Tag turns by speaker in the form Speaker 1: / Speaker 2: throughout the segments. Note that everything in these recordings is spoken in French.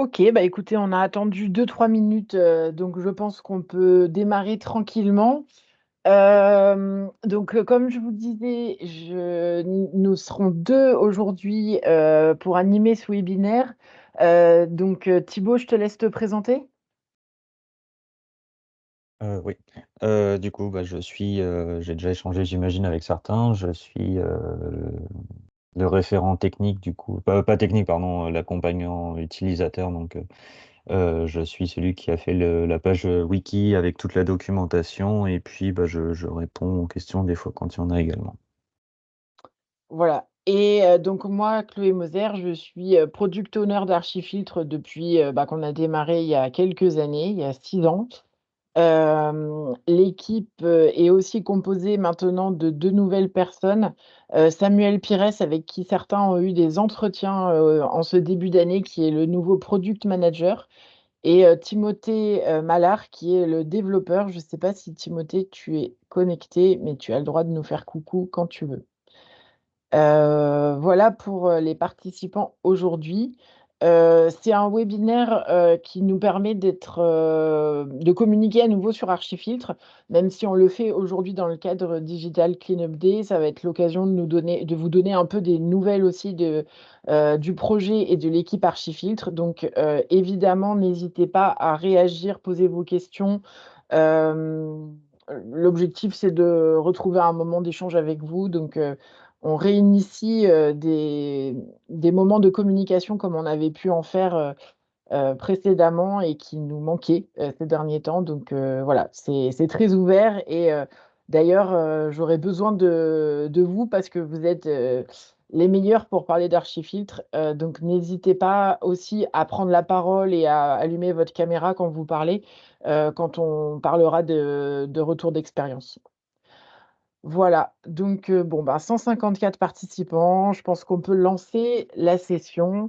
Speaker 1: Ok, bah écoutez, on a attendu 2-3 minutes, donc je pense qu'on peut démarrer tranquillement. Donc, comme je vous disais, nous serons deux aujourd'hui pour animer ce webinaire. Donc, Thibaut, je te laisse te présenter.
Speaker 2: Oui. Du coup, j'ai déjà échangé, j'imagine, avec certains. Je suis le référent technique, du coup, pas technique, pardon, l'accompagnant utilisateur. Donc, je suis celui qui a fait la page wiki avec toute la documentation. Et puis, je réponds aux questions des fois quand il y en a également.
Speaker 1: Voilà. Et donc, moi, Chloé Moser, je suis product owner d'Archifiltre depuis qu'on a démarré il y a quelques années, il y a 6 ans. L'équipe est aussi composée maintenant de 2 nouvelles personnes. Samuel Pires, avec qui certains ont eu des entretiens en ce début d'année, qui est le nouveau product manager, et Timothée Mallard, qui est le développeur. Je ne sais pas si Timothée, tu es connecté, mais tu as le droit de nous faire coucou quand tu veux. Voilà pour les participants aujourd'hui. C'est un webinaire qui nous permet de communiquer à nouveau sur Archifiltre, même si on le fait aujourd'hui dans le cadre Digital Cleanup Day. Ça va être l'occasion de vous donner un peu des nouvelles aussi du projet et de l'équipe Archifiltre. Donc, évidemment, n'hésitez pas à réagir, poser vos questions. Euh, L'objectif, c'est de retrouver un moment d'échange avec vous. Donc, on réinitie des moments de communication comme on avait pu en faire précédemment et qui nous manquaient ces derniers temps. Donc voilà, c'est très ouvert. Et d'ailleurs, j'aurais besoin de vous parce que vous êtes les meilleurs pour parler d'Archifiltre. Donc n'hésitez pas aussi à prendre la parole et à allumer votre caméra quand vous parlez, quand on parlera de retour d'expérience. Voilà, donc bon, 154 participants, je pense qu'on peut lancer la session.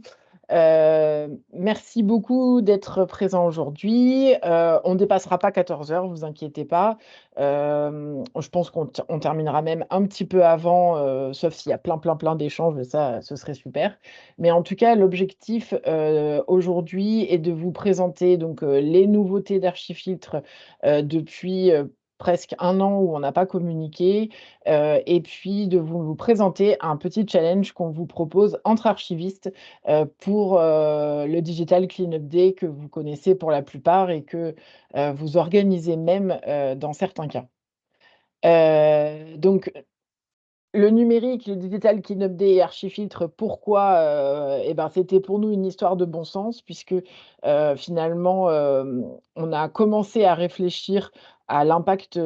Speaker 1: Merci beaucoup d'être présent aujourd'hui. On ne dépassera pas 14 heures, vous inquiétez pas. Je pense qu'on terminera même un petit peu avant, sauf s'il y a plein d'échanges, ça, ce serait super. Mais en tout cas, l'objectif aujourd'hui est de vous présenter donc les nouveautés d'Archifiltre depuis presque un an où on n'a pas communiqué, et puis de vous présenter un petit challenge qu'on vous propose entre archivistes pour le Digital Cleanup Day que vous connaissez pour la plupart et que vous organisez même dans certains cas. Donc, le numérique, le Digital Cleanup Day et Archifiltre, pourquoi? C'était pour nous une histoire de bon sens puisque, finalement, on a commencé à réfléchir à l'impact,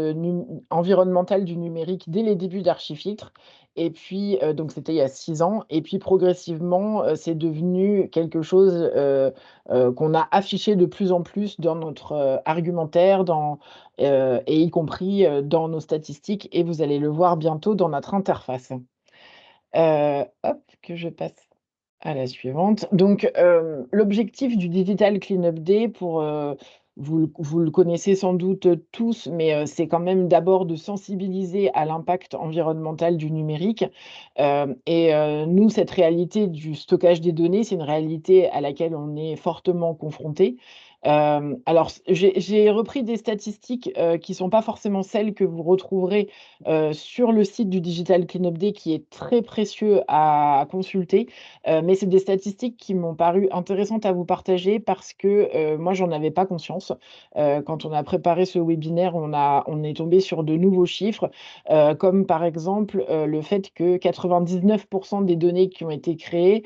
Speaker 1: environnemental du numérique dès les débuts d'Archifiltre. Et puis, donc c'était il y a 6 ans, et puis progressivement, c'est devenu quelque chose, qu'on a affiché de plus en plus dans notre, argumentaire, et y compris dans nos statistiques, et vous allez le voir bientôt dans notre interface. Hop, que je passe à la suivante. Donc, l'objectif du Digital Cleanup Day vous le connaissez sans doute tous, mais c'est quand même d'abord de sensibiliser à l'impact environnemental du numérique. Nous, cette réalité du stockage des données, c'est une réalité à laquelle on est fortement confronté. Alors, j'ai repris des statistiques qui sont pas forcément celles que vous retrouverez sur le site du Digital Cleanup Day, qui est très précieux à consulter. Mais c'est des statistiques qui m'ont paru intéressantes à vous partager parce que moi, j'en avais pas conscience. Quand on a préparé ce webinaire, on est tombé sur de nouveaux chiffres, comme par exemple le fait que 99% des données qui ont été créées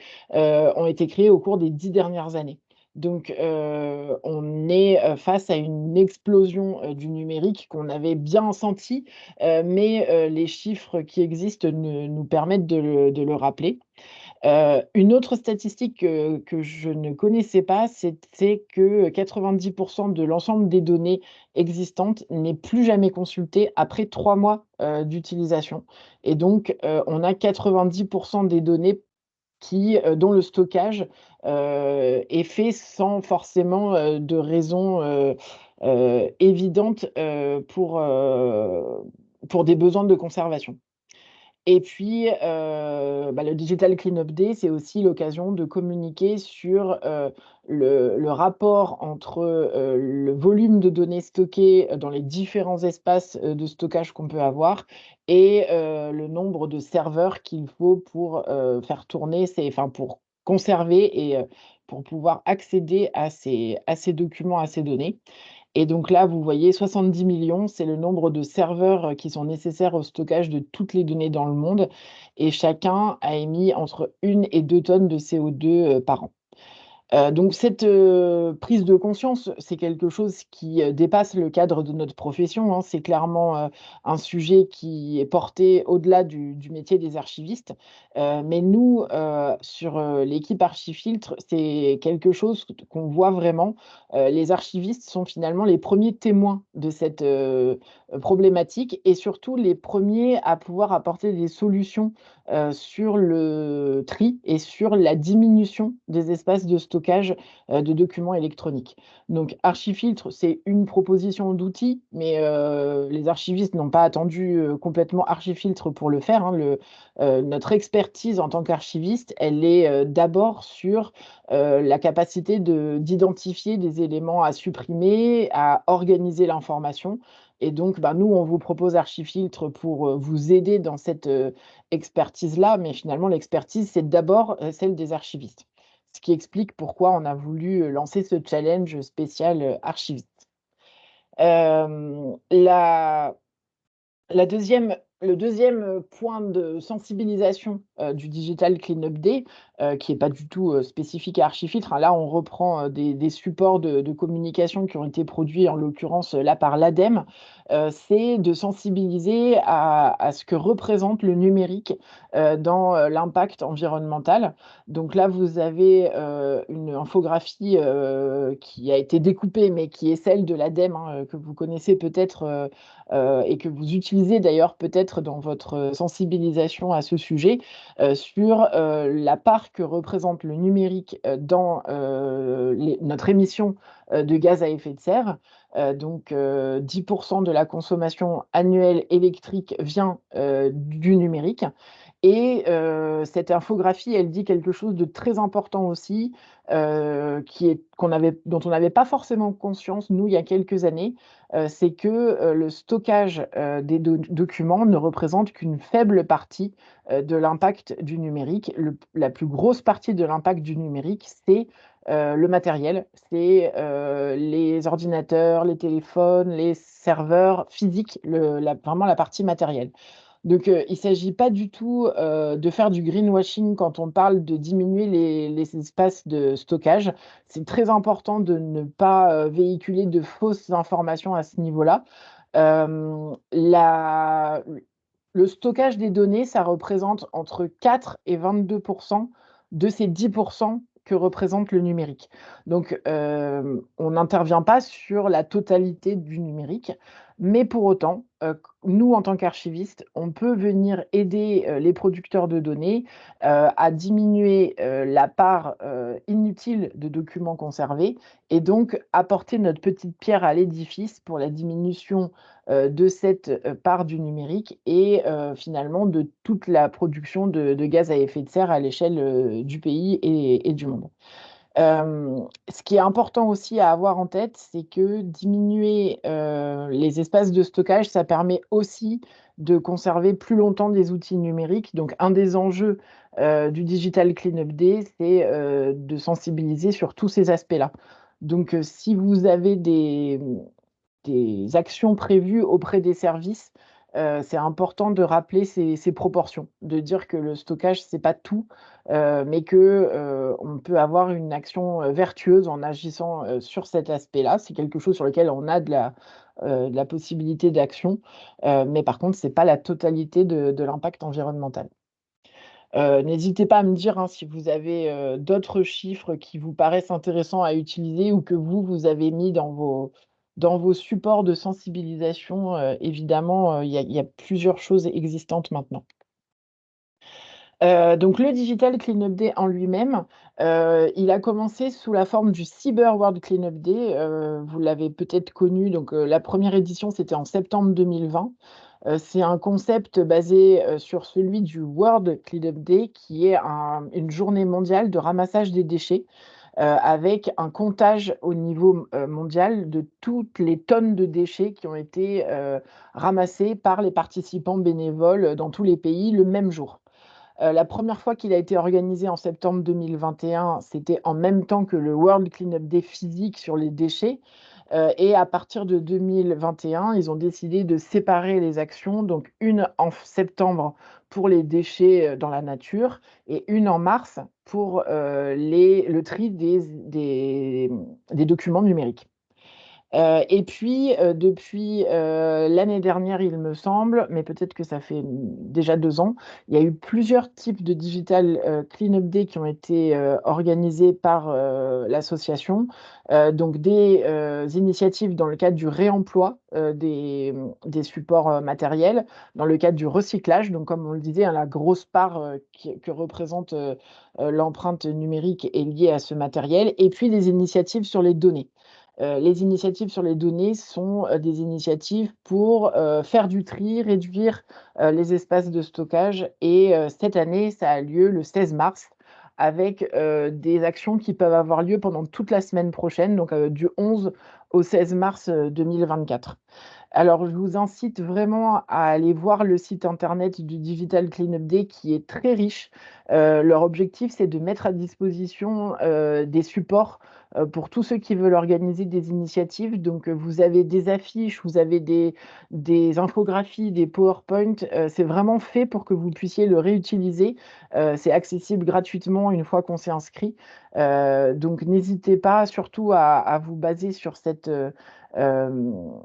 Speaker 1: au cours des 10 dernières années. Donc, on est face à une explosion du numérique qu'on avait bien senti, mais les chiffres qui existent nous permettent de le rappeler. Une autre statistique que je ne connaissais pas, c'est que 90 de l'ensemble des données existantes n'est plus jamais consultée après 3 mois d'utilisation. Et donc, on a 90 des données dont le stockage est fait sans forcément de raison évidente pour des besoins de conservation. Et puis, le Digital Cleanup Day, c'est aussi l'occasion de communiquer sur, le rapport entre, le volume de données stockées, dans les différents espaces, de stockage qu'on peut avoir et le nombre de serveurs qu'il faut pour, faire tourner pour conserver et pour pouvoir accéder à ces documents, à ces données. Et donc là, vous voyez 70 millions, c'est le nombre de serveurs, qui sont nécessaires au stockage de toutes les données dans le monde et chacun a émis entre 1 et 2 tonnes de CO2, par an. Donc cette, prise de conscience, c'est quelque chose qui, dépasse le cadre de notre profession, hein. C'est clairement, un sujet qui est porté au-delà du métier des archivistes. Mais nous, sur, l'équipe Archifiltre, c'est quelque chose qu'on voit vraiment. Les archivistes sont finalement les premiers témoins de cette, problématique et surtout les premiers à pouvoir apporter des solutions, sur le tri et sur la diminution des espaces de stockage, de documents électroniques. Donc Archifiltre, c'est une proposition d'outil, mais les archivistes n'ont pas attendu, complètement Archifiltre pour le faire, hein. Notre expertise en tant qu'archiviste, elle est, d'abord sur, la capacité d'identifier des éléments à supprimer, à organiser l'information et donc, nous, on vous propose Archifiltre pour, vous aider dans cette, expertise-là, mais finalement l'expertise, c'est d'abord, celle des archivistes. Ce qui explique pourquoi on a voulu, lancer ce challenge spécial, archiviste. La la 2e le deuxième point de sensibilisation, du Digital Cleanup Day, qui est pas du tout, spécifique à Archifiltre, hein. Là, on reprend, des supports de communication qui ont été produits, en l'occurrence, là, par l'ADEME. C'est de sensibiliser à ce que représente le numérique, dans, l'impact environnemental. Donc là, vous avez, une infographie, qui a été découpée, mais qui est celle de l'ADEME, hein, que vous connaissez peut-être, et que vous utilisez d'ailleurs peut-être dans votre sensibilisation à ce sujet, sur, la part que représente le numérique, dans, notre émission, de gaz à effet de serre. Donc 10 de la consommation annuelle électrique vient, du numérique et cette infographie, elle dit quelque chose de très important aussi, dont on n'avait pas forcément conscience, nous, il y a quelques années. C'est que, le stockage, des documents ne représente qu'une faible partie, de l'impact du numérique. La plus grosse partie de l'impact du numérique, c'est, le matériel, c'est, les ordinateurs, les téléphones, les serveurs physiques, vraiment la partie matérielle. Donc, il ne s'agit pas du tout, de faire du greenwashing quand on parle de diminuer les espaces de stockage. C'est très important de ne pas, véhiculer de fausses informations à ce niveau-là. La Le stockage des données, ça représente entre 4 et 22 de ces 10 que représente le numérique. Donc, on n'intervient pas sur la totalité du numérique, mais pour autant, nous, en tant qu'archivistes, on peut venir aider, les producteurs de données, à diminuer, la part, inutile de documents conservés et donc apporter notre petite pierre à l'édifice pour la diminution, de cette, part du numérique et finalement de toute la production de gaz à effet de serre à l'échelle, du pays et du monde. Ce qui est important aussi à avoir en tête, c'est que diminuer, les espaces de stockage, ça permet aussi de conserver plus longtemps des outils numériques. Donc un des enjeux, du Digital Cleanup Day, c'est, de sensibiliser sur tous ces aspects-là. Donc, si vous avez des actions prévues auprès des services, c'est important de rappeler ces proportions, de dire que le stockage, c'est pas tout, mais que, on peut avoir une action, vertueuse en agissant, sur cet aspect-là. C'est quelque chose sur lequel on a de la possibilité d'action, mais par contre, c'est pas la totalité de l'impact environnemental. N'hésitez pas à me dire, hein, si vous avez, d'autres chiffres qui vous paraissent intéressants à utiliser ou que vous avez mis dans vos supports de sensibilisation, évidemment, il y a plusieurs choses existantes maintenant. Donc le Digital Cleanup Day en lui-même, il a commencé sous la forme du Cyber World Cleanup Day, vous l'avez peut-être connu, donc la première édition, c'était en septembre 2020. C'est un concept basé, sur celui du World Cleanup Day, qui est une journée mondiale de ramassage des déchets, avec un comptage au niveau, mondial de toutes les tonnes de déchets qui ont été, ramassées par les participants bénévoles, dans tous les pays le même jour. La première fois qu'il a été organisé en septembre 2021, c'était en même temps que le World Cleanup Day physique sur les déchets, et à partir de 2021, ils ont décidé de séparer les actions, donc une en septembre pour les déchets, dans la nature et une en mars pour, le tri des documents numériques. Et puis, depuis, l'année dernière, il me semble, mais peut-être que ça fait, déjà 2 ans, il y a eu plusieurs types de digital, clean-up day qui ont été, organisés par, l'association. Donc des, initiatives dans le cadre du réemploi, des supports, matériels, dans le cadre du recyclage, donc comme on le disait, hein, la grosse part, que représente, l'empreinte numérique est liée à ce matériel, et puis des initiatives sur les données. Les initiatives sur les données sont, des initiatives pour, faire du tri, réduire, les espaces de stockage, et cette année, ça a lieu le 16 mars avec, des actions qui peuvent avoir lieu pendant toute la semaine prochaine, donc du 11 au 16 mars, 2024. Alors, je vous incite vraiment à aller voir le site internet du Digital Cleanup Day qui est très riche. Leur objectif, c'est de mettre à disposition, des supports, pour tous ceux qui veulent organiser des initiatives. Donc, vous avez des affiches, vous avez des infographies, des PowerPoint. C'est vraiment fait pour que vous puissiez le réutiliser. C'est accessible gratuitement une fois qu'on s'est inscrit. Donc n'hésitez pas surtout à vous baser sur cette, hem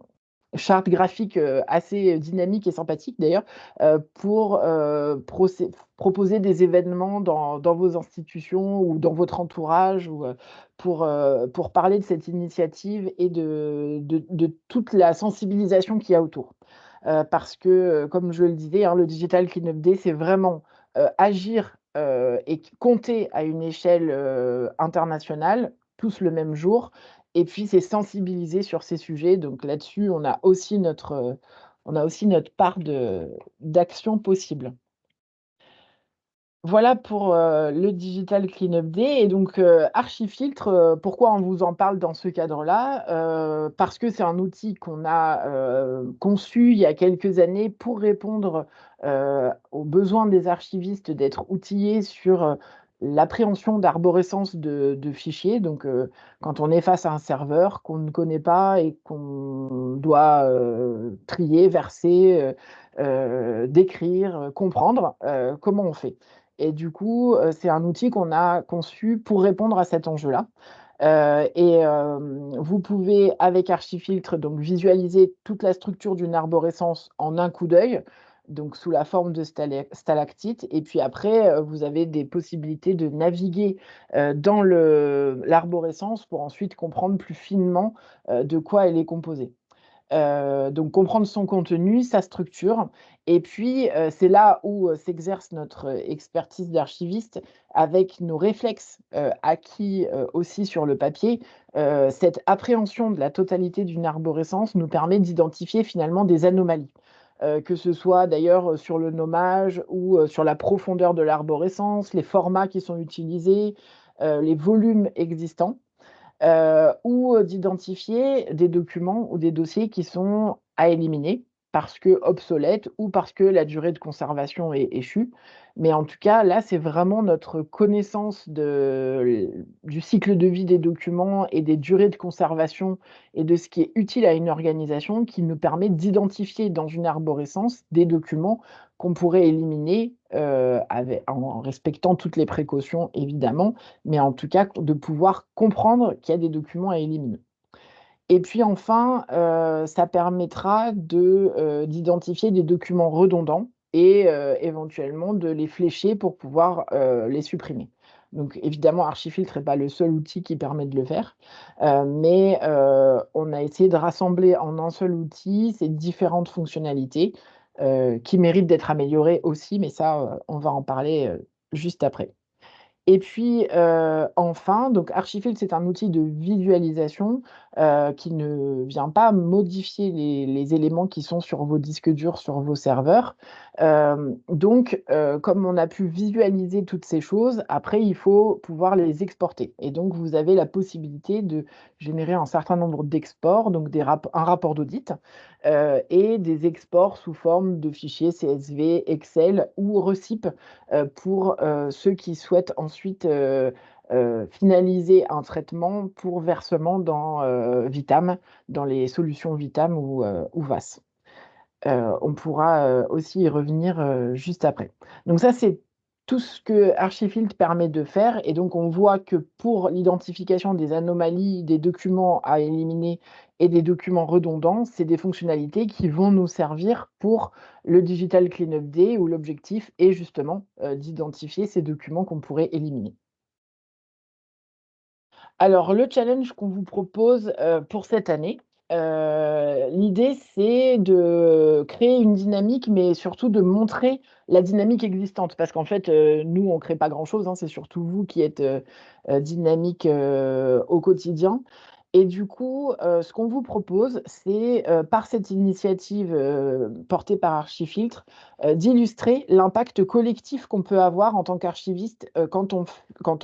Speaker 1: charte graphique, assez dynamique et sympathique d'ailleurs, pour, proposer des événements dans vos institutions ou dans votre entourage, ou, pour parler de cette initiative et de toute la sensibilisation qu'il y a autour. Parce que, comme je le disais, hein, le Digital Cleanup Day, c'est vraiment, agir, et compter à une échelle, internationale, tous le même jour, et puis c'est sensibiliser sur ces sujets. Donc là-dessus, on a aussi notre part d'action possible. Voilà pour, le Digital Cleanup Day. Et donc, Archifiltre, pourquoi on vous en parle dans ce cadre-là? Parce que c'est un outil qu'on a, conçu il y a quelques années pour répondre, aux besoins des archivistes d'être outillés sur, l'appréhension d'arborescence de fichiers. Donc, quand on est face à un serveur qu'on ne connaît pas et qu'on doit, trier, verser, décrire, comprendre, comment on fait? Et du coup, c'est un outil qu'on a conçu pour répondre à cet enjeu-là. Vous pouvez, avec Archifiltre, donc visualiser toute la structure d'une arborescence en un coup d'œil, donc sous la forme de stalactites. Et puis après, vous avez des possibilités de naviguer, dans l'arborescence pour ensuite comprendre plus finement, de quoi elle est composée. Donc comprendre son contenu, sa structure, et puis, c'est là où, s'exerce notre expertise d'archiviste avec nos réflexes, acquis, aussi sur le papier. Cette appréhension de la totalité d'une arborescence nous permet d'identifier finalement des anomalies, que ce soit d'ailleurs, sur le nommage ou, sur la profondeur de l'arborescence, les formats qui sont utilisés, les volumes existants. Ou, d'identifier des documents ou des dossiers qui sont à éliminer parce que obsolètes ou parce que la durée de conservation est échue. Mais en tout cas, là, c'est vraiment notre connaissance du cycle de vie des documents et des durées de conservation et de ce qui est utile à une organisation qui nous permet d'identifier dans une arborescence des documents qu'on pourrait éliminer, en respectant toutes les précautions évidemment, mais en tout cas de pouvoir comprendre qu'il y a des documents à éliminer. Et puis enfin, ça permettra d'identifier des documents redondants et éventuellement de les flécher pour pouvoir, les supprimer. Donc évidemment, Archifiltre n'est pas le seul outil qui permet de le faire, mais on a essayé de rassembler en un seul outil ces différentes fonctionnalités, qui méritent d'être améliorées aussi, mais ça, on va en parler, juste après. Et puis, enfin, donc Archifiltre, c'est un outil de visualisation, qui ne vient pas modifier les éléments qui sont sur vos disques durs, sur vos serveurs. Donc, comme on a pu visualiser toutes ces choses, après, il faut pouvoir les exporter. Et donc, vous avez la possibilité de générer un certain nombre d'exports, donc un rapport d'audit, et des exports sous forme de fichiers CSV, Excel ou RECIP, pour ceux qui souhaitent ensuite finaliser un traitement pour versement dans Vitam, dans les solutions Vitam ou VAS. On pourra aussi y revenir juste après. Donc ça, c'est tout ce que Archifiltre permet de faire. Et donc, on voit que pour l'identification des anomalies, des documents à éliminer et des documents redondants, c'est des fonctionnalités qui vont nous servir pour le Digital Cleanup Day, où l'objectif est justement d'identifier ces documents qu'on pourrait éliminer. Alors, le challenge qu'on vous propose, pour cette année, l'idée, c'est de créer une dynamique, mais surtout de montrer la dynamique existante. Parce qu'en fait, nous, on crée pas grand-chose, hein, c'est surtout vous qui êtes, dynamique, au quotidien. Et du coup, ce qu'on vous propose, c'est, par cette initiative, portée par Archifiltre, d'illustrer l'impact collectif qu'on peut avoir en tant qu'archiviste, quand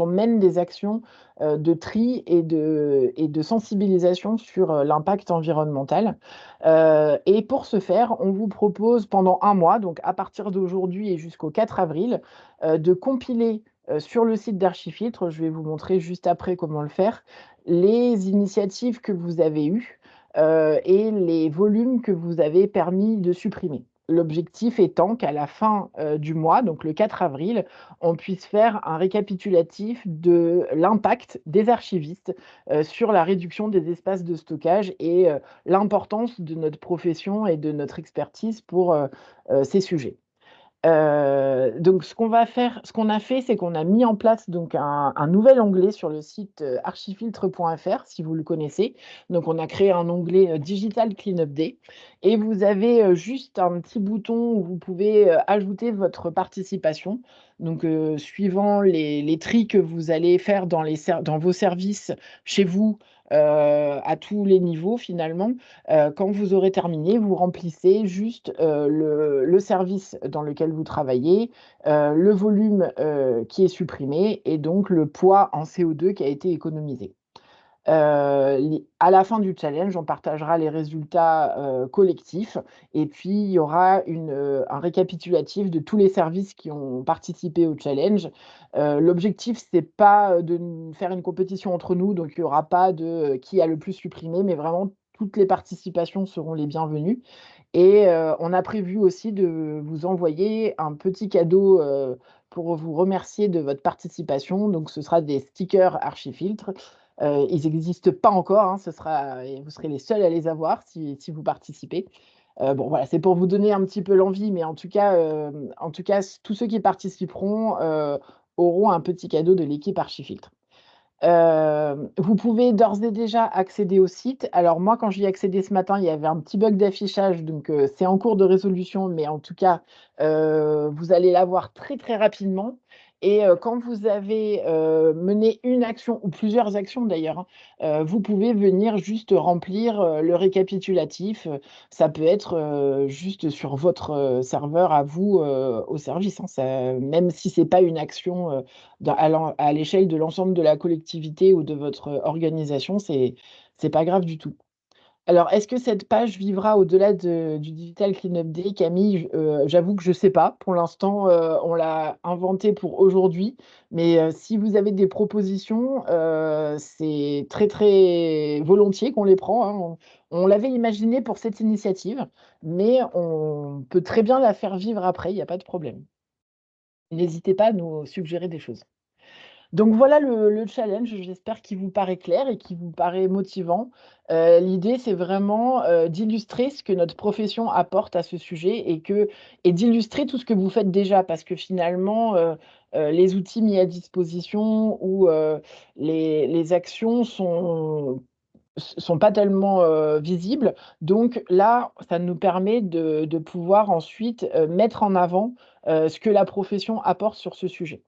Speaker 1: on mène des actions de tri et de sensibilisation sur l'impact environnemental. Et pour ce faire, on vous propose pendant un mois, donc à partir d'aujourd'hui et jusqu'au 4 avril, de compiler sur le site d'Archifiltre, je vais vous montrer juste après comment le faire, les initiatives que vous avez eues et les volumes que vous avez permis de supprimer. L'objectif étant qu'à la fin du mois, donc le 4 avril, on puisse faire un récapitulatif de l'impact des archivistes sur la réduction des espaces de stockage et l'importance de notre profession et de notre expertise pour ces sujets. Donc ce qu'on a fait, c'est qu'on a mis en place donc un nouvel onglet sur le site, archifiltre.fr, si vous le connaissez. Donc on a créé un onglet, Digital Cleanup Day et vous avez, juste un petit bouton où vous pouvez, ajouter votre participation. Donc, suivant les tris que vous allez faire dans vos services, chez vous, à tous les niveaux finalement, quand vous aurez terminé, vous remplissez juste le service dans lequel vous travaillez, le volume qui est supprimé et donc le poids en CO2 qui a été économisé. À la fin du challenge, on partagera les résultats collectifs et puis il y aura un récapitulatif de tous les services qui ont participé au challenge. L'objectif, c'est pas de faire une compétition entre nous, donc il n'y aura pas de qui a le plus supprimé, mais vraiment toutes les participations seront les bienvenues. Et on a prévu aussi de vous envoyer un petit cadeau pour vous remercier de votre participation. Donc ce sera des stickers Archifiltre. Ils n'existent pas encore, hein, vous serez les seuls à les avoir si vous participez. Bon voilà, c'est pour vous donner un petit peu l'envie, mais en tout cas, tous ceux qui participeront, auront un petit cadeau de l'équipe Archifiltre. Vous pouvez d'ores et déjà accéder au site. Alors moi, quand j'y ai accédé ce matin, il y avait un petit bug d'affichage, donc c'est en cours de résolution, mais en tout cas, vous allez l'avoir très, très rapidement et quand vous avez, mené une action ou plusieurs actions d'ailleurs, hein, vous pouvez venir juste remplir, le récapitulatif. Ça peut être, juste sur votre, serveur à vous, au service, hein. Même si c'est pas une action, à l'échelle de l'ensemble de la collectivité ou de votre organisation, c'est pas grave du tout. Alors, est-ce que cette page vivra au-delà du Digital Cleanup Day, Camille? J'avoue que je ne sais pas. Pour l'instant, on l'a inventée pour aujourd'hui, mais si vous avez des propositions, c'est très, très volontiers qu'on les prend, hein. On l'avait imaginée pour cette initiative, mais on peut très bien la faire vivre après, il y a pas de problème. N'hésitez pas à nous suggérer des choses. Donc voilà le challenge, j'espère qu'il vous paraît clair et qu'il vous paraît motivant. L'idée, c'est vraiment, d'illustrer ce que notre profession apporte à ce sujet et d'illustrer tout ce que vous faites déjà parce que finalement, les outils mis à disposition ou, les actions sont pas tellement, visibles. Donc là, ça nous permet de pouvoir ensuite, mettre en avant, ce que la profession apporte sur ce sujet.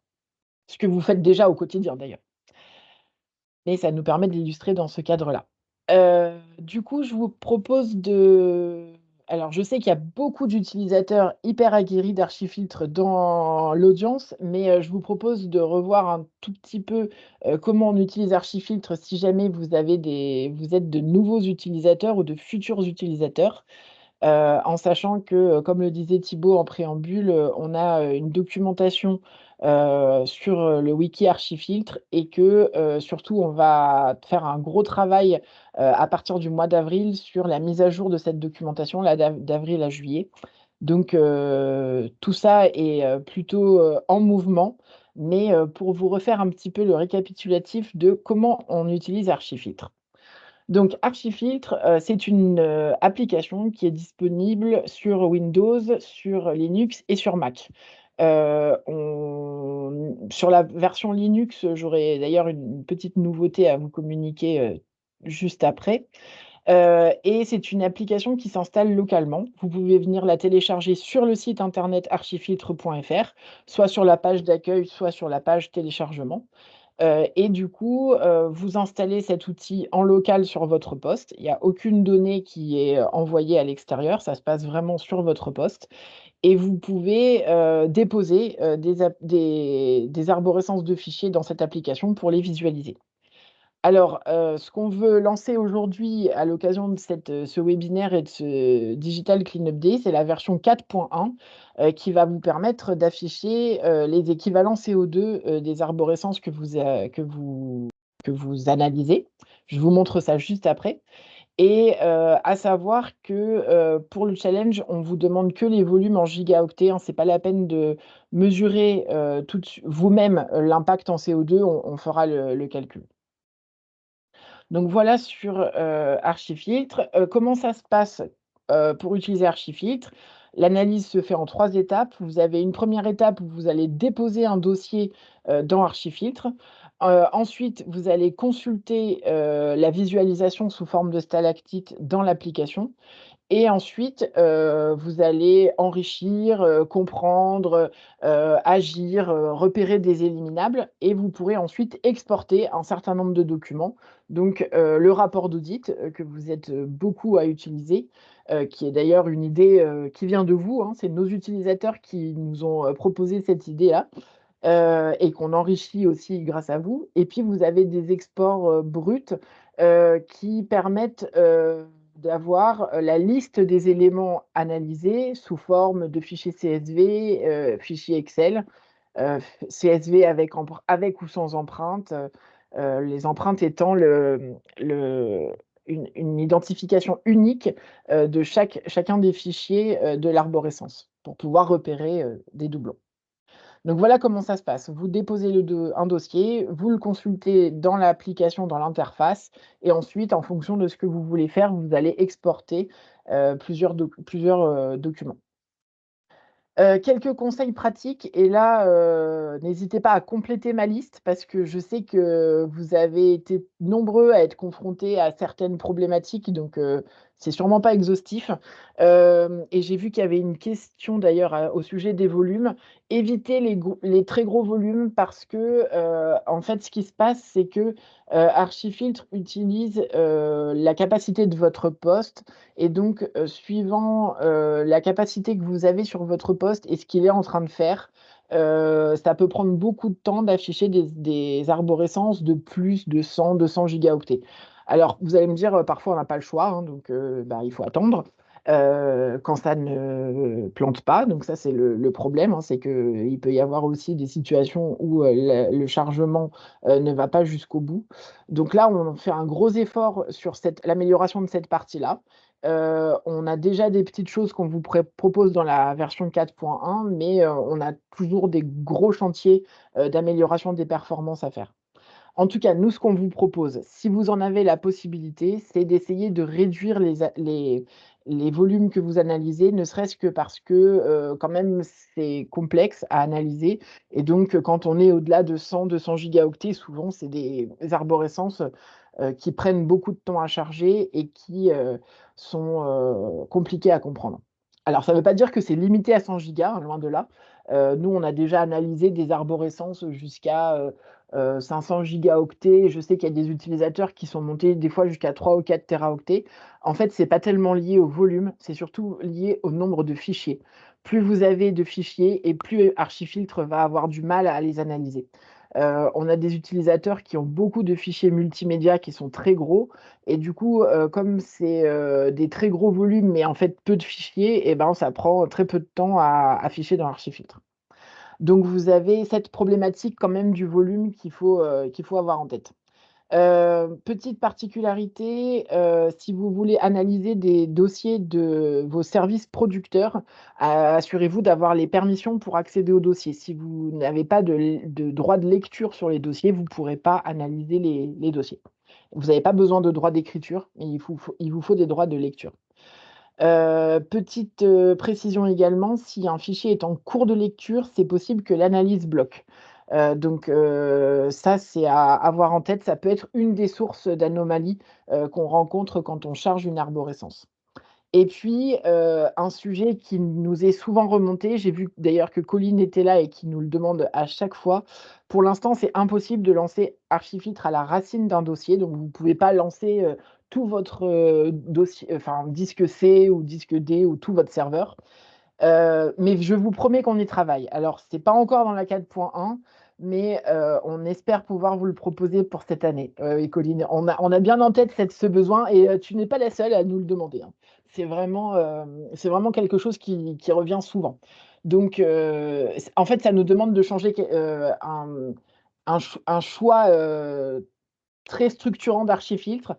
Speaker 1: ce que vous faites déjà au quotidien d'ailleurs. Mais ça nous permet de l'illustrer dans ce cadre-là. Du coup, je vous propose de alors je sais qu'il y a beaucoup d'utilisateurs hyper aguerris d'Archifiltre dans l'audience, mais je vous propose de revoir un tout petit peu, comment on utilise Archifiltre si jamais vous êtes de nouveaux utilisateurs ou de futurs utilisateurs. En sachant que, comme le disait Thibaut en préambule, on a, une documentation, sur, le wiki Archifiltre et que, surtout on va faire un gros travail, à partir du mois d'avril sur la mise à jour de cette documentation là d'avril à juillet. Donc, tout ça est, plutôt, en mouvement, mais, pour vous refaire un petit peu le récapitulatif de comment on utilise Archifiltre. Donc Archifiltre, c'est une, application qui est disponible sur Windows, sur Linux et sur Mac. On Sur la version Linux, j'aurai d'ailleurs une petite nouveauté à vous communiquer, juste après. Et c'est une application qui s'installe localement. Vous pouvez venir la télécharger sur le site internet archifiltre.fr, soit sur la page d'accueil, soit sur la page téléchargement. Et du coup, vous installez cet outil en local sur votre poste. Il y a aucune donnée qui est, envoyée à l'extérieur, ça se passe vraiment sur votre poste et vous pouvez, déposer, des arborescences de fichiers dans cette application pour les visualiser. Alors, ce qu'on veut lancer aujourd'hui à l'occasion de ce webinaire et de ce Digital Cleanup Day, c'est la version 4.1, qui va vous permettre d'afficher, les équivalents CO2, des arborescences que vous analysez. Je vous montre ça juste après et à savoir que, pour le challenge, on vous demande que les volumes en gigaoctets, hein. C'est pas la peine de mesurer, tout de su vous-même, l'impact en CO2, on fera le calcul. Donc voilà sur, Archifiltre. Comment ça se passe, pour utiliser Archifiltre? L'analyse se fait en 3 étapes. Vous avez une première étape où vous allez déposer un dossier, dans Archifiltre. Ensuite, vous allez consulter, la visualisation sous forme de stalactites dans l'application. Et ensuite, vous allez enrichir, comprendre, agir, repérer des éliminables et vous pourrez ensuite exporter un certain nombre de documents. Donc, le rapport d'audit, que vous êtes, beaucoup à utiliser, qui est d'ailleurs une idée, qui vient de vous, hein. C'est nos utilisateurs qui nous ont, proposé cette idée-là, et qu'on enrichit aussi grâce à vous. Et puis vous avez des exports, bruts, qui permettent, d'avoir, la liste des éléments analysés sous forme de fichiers CSV, fichiers Excel, CSV avec ou sans empreinte, les empreintes étant une identification unique, de chacun des fichiers, de l'arborescence pour pouvoir repérer, des doublons. Donc voilà comment ça se passe. Vous déposez un dossier, vous le consultez dans l'application, dans l'interface et ensuite, en fonction de ce que vous voulez faire, vous allez exporter, plusieurs, documents. Quelques conseils pratiques et là, n'hésitez pas à compléter ma liste parce que je sais que vous avez été nombreux à être confrontés à certaines problématiques donc c'est sûrement pas exhaustif. Et j'ai vu qu'il y avait une question d'ailleurs, au sujet des volumes. Évitez les très gros volumes parce que, en fait, ce qui se passe, c'est que, Archifiltre utilise, la capacité de votre poste et donc, suivant, la capacité que vous avez sur votre poste et ce qu'il est en train de faire, ça peut prendre beaucoup de temps d'afficher des arborescences de plus de 100-200 gigaoctets. Alors, vous allez me dire, parfois on n'a pas le choix, hein, donc bah, il faut attendre, quand ça ne plante pas. Donc ça, c'est le problème, hein, c'est qu'il peut y avoir aussi des situations où, le chargement, ne va pas jusqu'au bout. Donc là, on fait un gros effort sur l'amélioration de cette partie-là. On a déjà des petites choses qu'on vous propose dans la version 4.1, mais on a toujours des gros chantiers, d'amélioration des performances à faire. En tout cas, nous, ce qu'on vous propose, si vous en avez la possibilité, c'est d'essayer de réduire les volumes que vous analysez, ne serait-ce que parce que, quand même, c'est complexe à analyser et donc, quand on est au-delà de 100-200 gigaoctets, souvent, c'est des arborescences, qui prennent beaucoup de temps à charger et qui, sont, compliquées à comprendre. Alors ça ne veut pas dire que c'est limité à 100 gigas, hein, loin de là, Nous, on a déjà analysé des arborescences jusqu'à 500 gigaoctets. Je sais qu'il y a des utilisateurs qui sont montés des fois jusqu'à 3 ou 4 téraoctets. En fait, c'est pas tellement lié au volume, c'est surtout lié au nombre de fichiers. Plus vous avez de fichiers et plus Archifiltre va avoir du mal à les analyser. On a des utilisateurs qui ont beaucoup de fichiers multimédia qui sont très gros et du coup, comme c'est des très gros volumes mais en fait peu de fichiers, et ben, ça prend très peu de temps à afficher dans Archifiltre. Donc vous avez cette problématique quand même du volume qu'il faut avoir en tête. Petite particularité, si vous voulez analyser des dossiers de vos services producteurs, assurez-vous d'avoir les permissions pour accéder aux dossiers. Si vous n'avez pas de droit de lecture sur les dossiers, vous ne pourrez pas analyser les dossiers. Vous n'avez pas besoin de droit d'écriture, mais il vous faut des droits de lecture. Petite, précision également, si un fichier est en cours de lecture, c'est possible que l'analyse bloque. Donc ça, c'est à avoir en tête. Ça peut être une des sources d'anomalies, qu'on rencontre quand on charge une arborescence. Et puis, un sujet qui nous est souvent remonté, j'ai vu d'ailleurs que Colline était là et qui nous le demande à chaque fois. Pour l'instant, c'est impossible de lancer Archifiltre à la racine d'un dossier, donc vous ne pouvez pas lancer, tout votre, dossier enfin disque C ou disque D ou tout votre serveur. Mais je vous promets qu'on y travaille. Alors, c'est pas encore dans la 4.1, mais on espère pouvoir vous le proposer pour cette année, et Colline. On a bien en tête ce besoin et tu n'es pas la seule à nous le demander, hein. C'est vraiment quelque chose qui revient souvent. Donc en fait, ça nous demande de changer un choix, très structurant d'Archifiltre,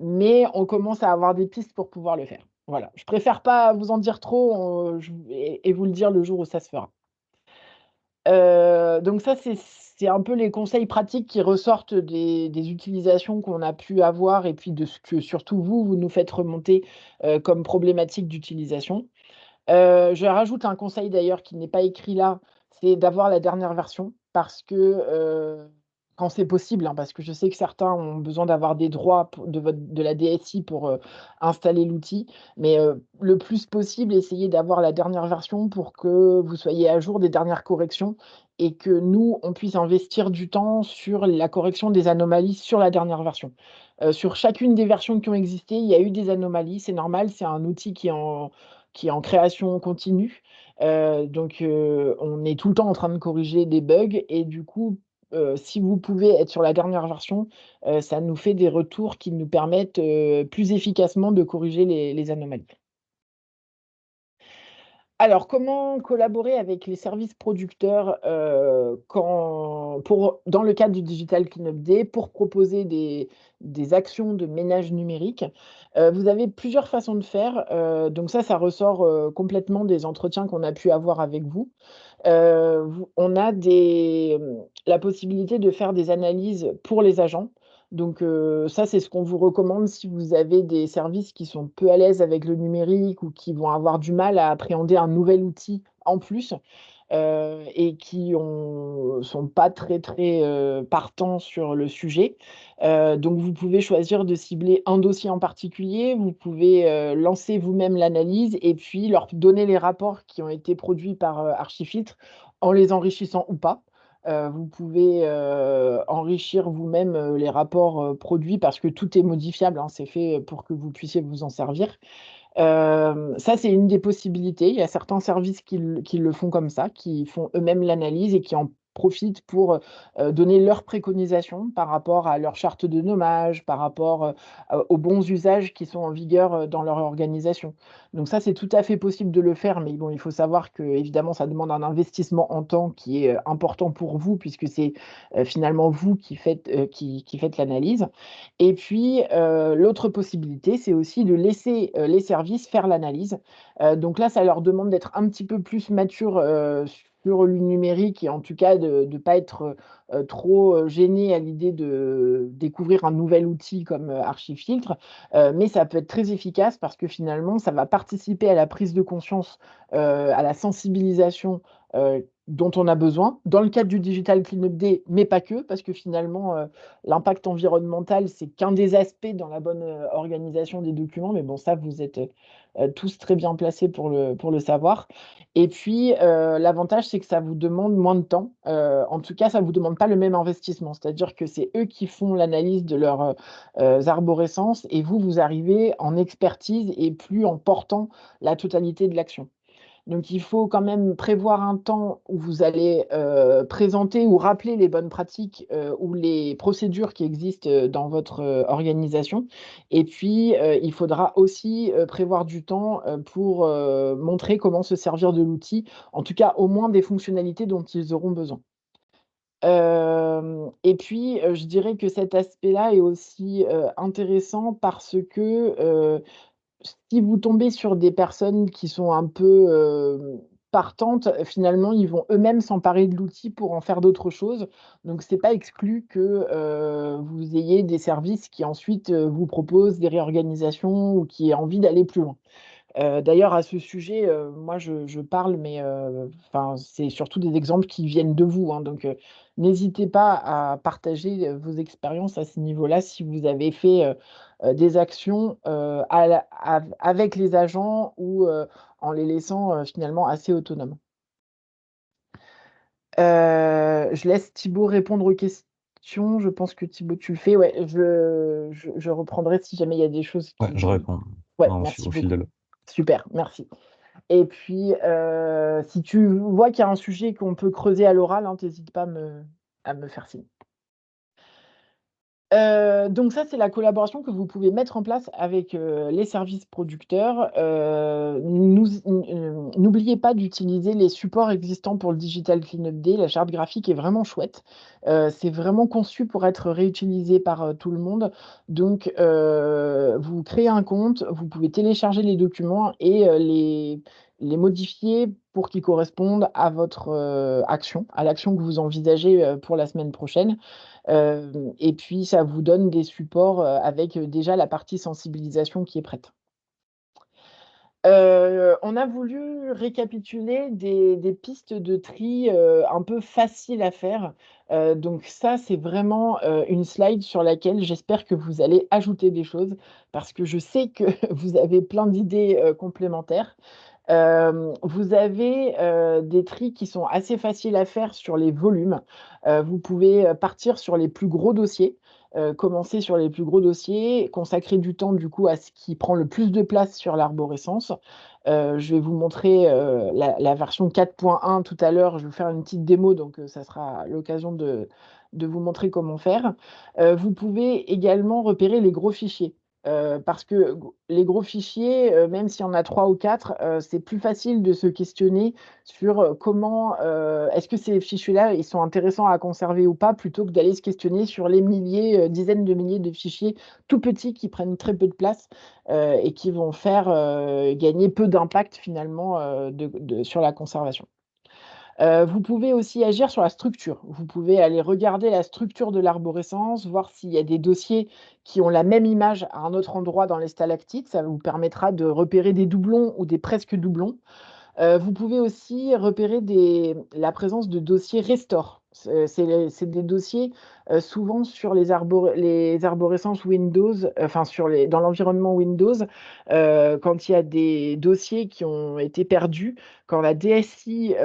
Speaker 1: mais on commence à avoir des pistes pour pouvoir le faire. Voilà, je préfère pas vous en dire trop, et vous le dire le jour où ça se fera. Donc ça, c'est un peu les conseils pratiques qui ressortent des utilisations qu'on a pu avoir et puis de ce que surtout vous nous faites remonter, comme problématique d'utilisation. Je rajoute un conseil d'ailleurs qui n'est pas écrit là, c'est d'avoir la dernière version parce que, quand c'est possible, hein, parce que je sais que certains ont besoin d'avoir des droits de la DSI pour, installer l'outil. Mais, le plus possible, essayez d'avoir la dernière version pour que vous soyez à jour des dernières corrections et que nous, on puisse investir du temps sur la correction des anomalies sur la dernière version. Sur chacune des versions qui ont existé, il y a eu des anomalies, c'est normal, c'est un outil qui est en création continue. Donc on est tout le temps en train de corriger des bugs et du coup, si vous pouvez être sur la dernière version, ça nous fait des retours qui nous permettent, plus efficacement de corriger les anomalies. Alors, comment collaborer avec les services producteurs, dans le cadre du Digital Cleanup Day pour proposer des actions de ménage numérique? Vous avez plusieurs façons de faire, donc ça ressort, complètement des entretiens qu'on a pu avoir avec vous. Vous on a la possibilité de faire des analyses pour les agents. Donc ça, c'est ce qu'on vous recommande si vous avez des services qui sont peu à l'aise avec le numérique ou qui vont avoir du mal à appréhender un nouvel outil en plus, et qui sont pas très, très, partants sur le sujet. Donc vous pouvez choisir de cibler un dossier en particulier. Vous pouvez, lancer vous-même l'analyse et puis leur donner les rapports qui ont été produits par, Archifiltre en les enrichissant ou pas. Vous pouvez, enrichir vous-même, les rapports, produits parce que tout est modifiable, hein. C'est fait pour que vous puissiez vous en servir. Ça, c'est une des possibilités. Il y a certains services qui le font comme ça, qui font eux-mêmes l'analyse et qui en profitent pour, donner leurs préconisations par rapport à leur charte de nommage, par rapport, aux bons usages qui sont en vigueur, dans leur organisation. Donc ça, c'est tout à fait possible de le faire, mais bon, il faut savoir que évidemment, ça demande un investissement en temps qui est, important pour vous puisque c'est, finalement vous qui faites l'analyse. Et puis, l'autre possibilité, c'est aussi de laisser, les services faire l'analyse. Donc là, ça leur demande d'être un petit peu plus mature, sur le numérique et en tout cas de ne pas être, trop, gênés à l'idée de découvrir un nouvel outil comme, Archifiltre. Mais ça peut être très efficace parce que finalement, ça va participer à la prise de conscience, à la sensibilisation, dont on a besoin, dans le cadre du Digital Cleanup Day, mais pas que, parce que finalement, l'impact environnemental, c'est qu'un des aspects dans la bonne organisation des documents, mais bon, ça, vous êtes tous très bien placés pour le savoir. Et puis, l'avantage, c'est que ça vous demande moins de temps. En tout cas, ça ne vous demande pas le même investissement. C'est-à-dire que c'est eux qui font l'analyse de leurs arborescences et vous arrivez en expertise et plus en portant la totalité de l'action. Donc, il faut quand même prévoir un temps où vous allez présenter ou rappeler les bonnes pratiques ou les procédures qui existent dans votre organisation. Et puis, il faudra aussi prévoir du temps pour montrer comment se servir de l'outil, en tout cas au moins des fonctionnalités dont ils auront besoin. Et puis, je dirais que cet aspect-là est aussi intéressant parce que si vous tombez sur des personnes qui sont un peu, partantes, finalement, ils vont eux-mêmes s'emparer de l'outil pour en faire d'autres choses. Donc c'est pas exclu que, vous ayez des services qui ensuite, vous proposent des réorganisations ou qui aient envie d'aller plus loin. D'ailleurs à ce sujet, moi je parle, mais enfin, c'est surtout des exemples qui viennent de vous, hein, donc n'hésitez pas à partager, vos expériences à ce niveau-là si vous avez fait, des actions, à la avec les agents ou en les laissant, finalement assez autonomes. Je laisse Thibaut répondre aux questions. Je pense que Thibaut, tu le fais. Ouais, je reprendrai si jamais il y a des choses
Speaker 2: Ouais, je
Speaker 1: qui
Speaker 2: réponds,
Speaker 1: ouais,
Speaker 2: non,
Speaker 1: merci
Speaker 2: au fil de
Speaker 1: beaucoup.
Speaker 2: l'eau.
Speaker 1: Super, merci. Et puis, si tu vois qu'il y a un sujet qu'on peut creuser à l'oral, hein, tu pas à me faire signe. Donc ça, c'est la collaboration que vous pouvez mettre en place avec, les services producteurs. N'oubliez pas d'utiliser les supports existants pour le Digital Cleanup Day. La charte graphique est vraiment chouette. C'est vraiment conçu pour être réutilisé par, tout le monde. Donc, vous créez un compte, vous pouvez télécharger les documents et les modifier pour qu'ils correspondent à votre, action, à l'action que vous envisagez, pour la semaine prochaine. Et puis ça vous donne des supports, avec, déjà la partie sensibilisation qui est prête. On a voulu récapituler des pistes de tri, un peu faciles à faire. Donc ça, c'est vraiment, une slide sur laquelle j'espère que vous allez ajouter des choses parce que je sais que vous avez plein d'idées, complémentaires. Vous avez, des tris qui sont assez faciles à faire sur les volumes. Vous pouvez, partir sur les plus gros dossiers, commencer sur les plus gros dossiers, consacrer du temps du coup à ce qui prend le plus de place sur l'arborescence. Je vais vous montrer, la version 4.1 tout à l'heure. Je vais vous faire une petite démo, donc ça sera l'occasion de vous montrer comment faire. Vous pouvez également repérer les gros fichiers. Parce que les gros fichiers, même s'il y en a 3 ou 4, c'est plus facile de se questionner sur, comment, est-ce que ces fichiers-là, ils sont intéressants à conserver ou pas, plutôt que d'aller se questionner sur les milliers, dizaines de milliers de fichiers tout petits qui prennent très peu de place, et qui vont faire, gagner peu d'impact finalement, sur la conservation. Vous pouvez aussi agir sur la structure. Vous pouvez aller regarder la structure de l'arborescence, voir s'il y a des dossiers qui ont la même image à un autre endroit dans les stalactites. Ça vous permettra de repérer des doublons ou des presque doublons. Vous pouvez aussi repérer la présence de dossiers restore. C'est des dossiers, souvent sur les arborescences Windows, enfin dans l'environnement Windows, quand il y a des dossiers qui ont été perdus, quand la DSI,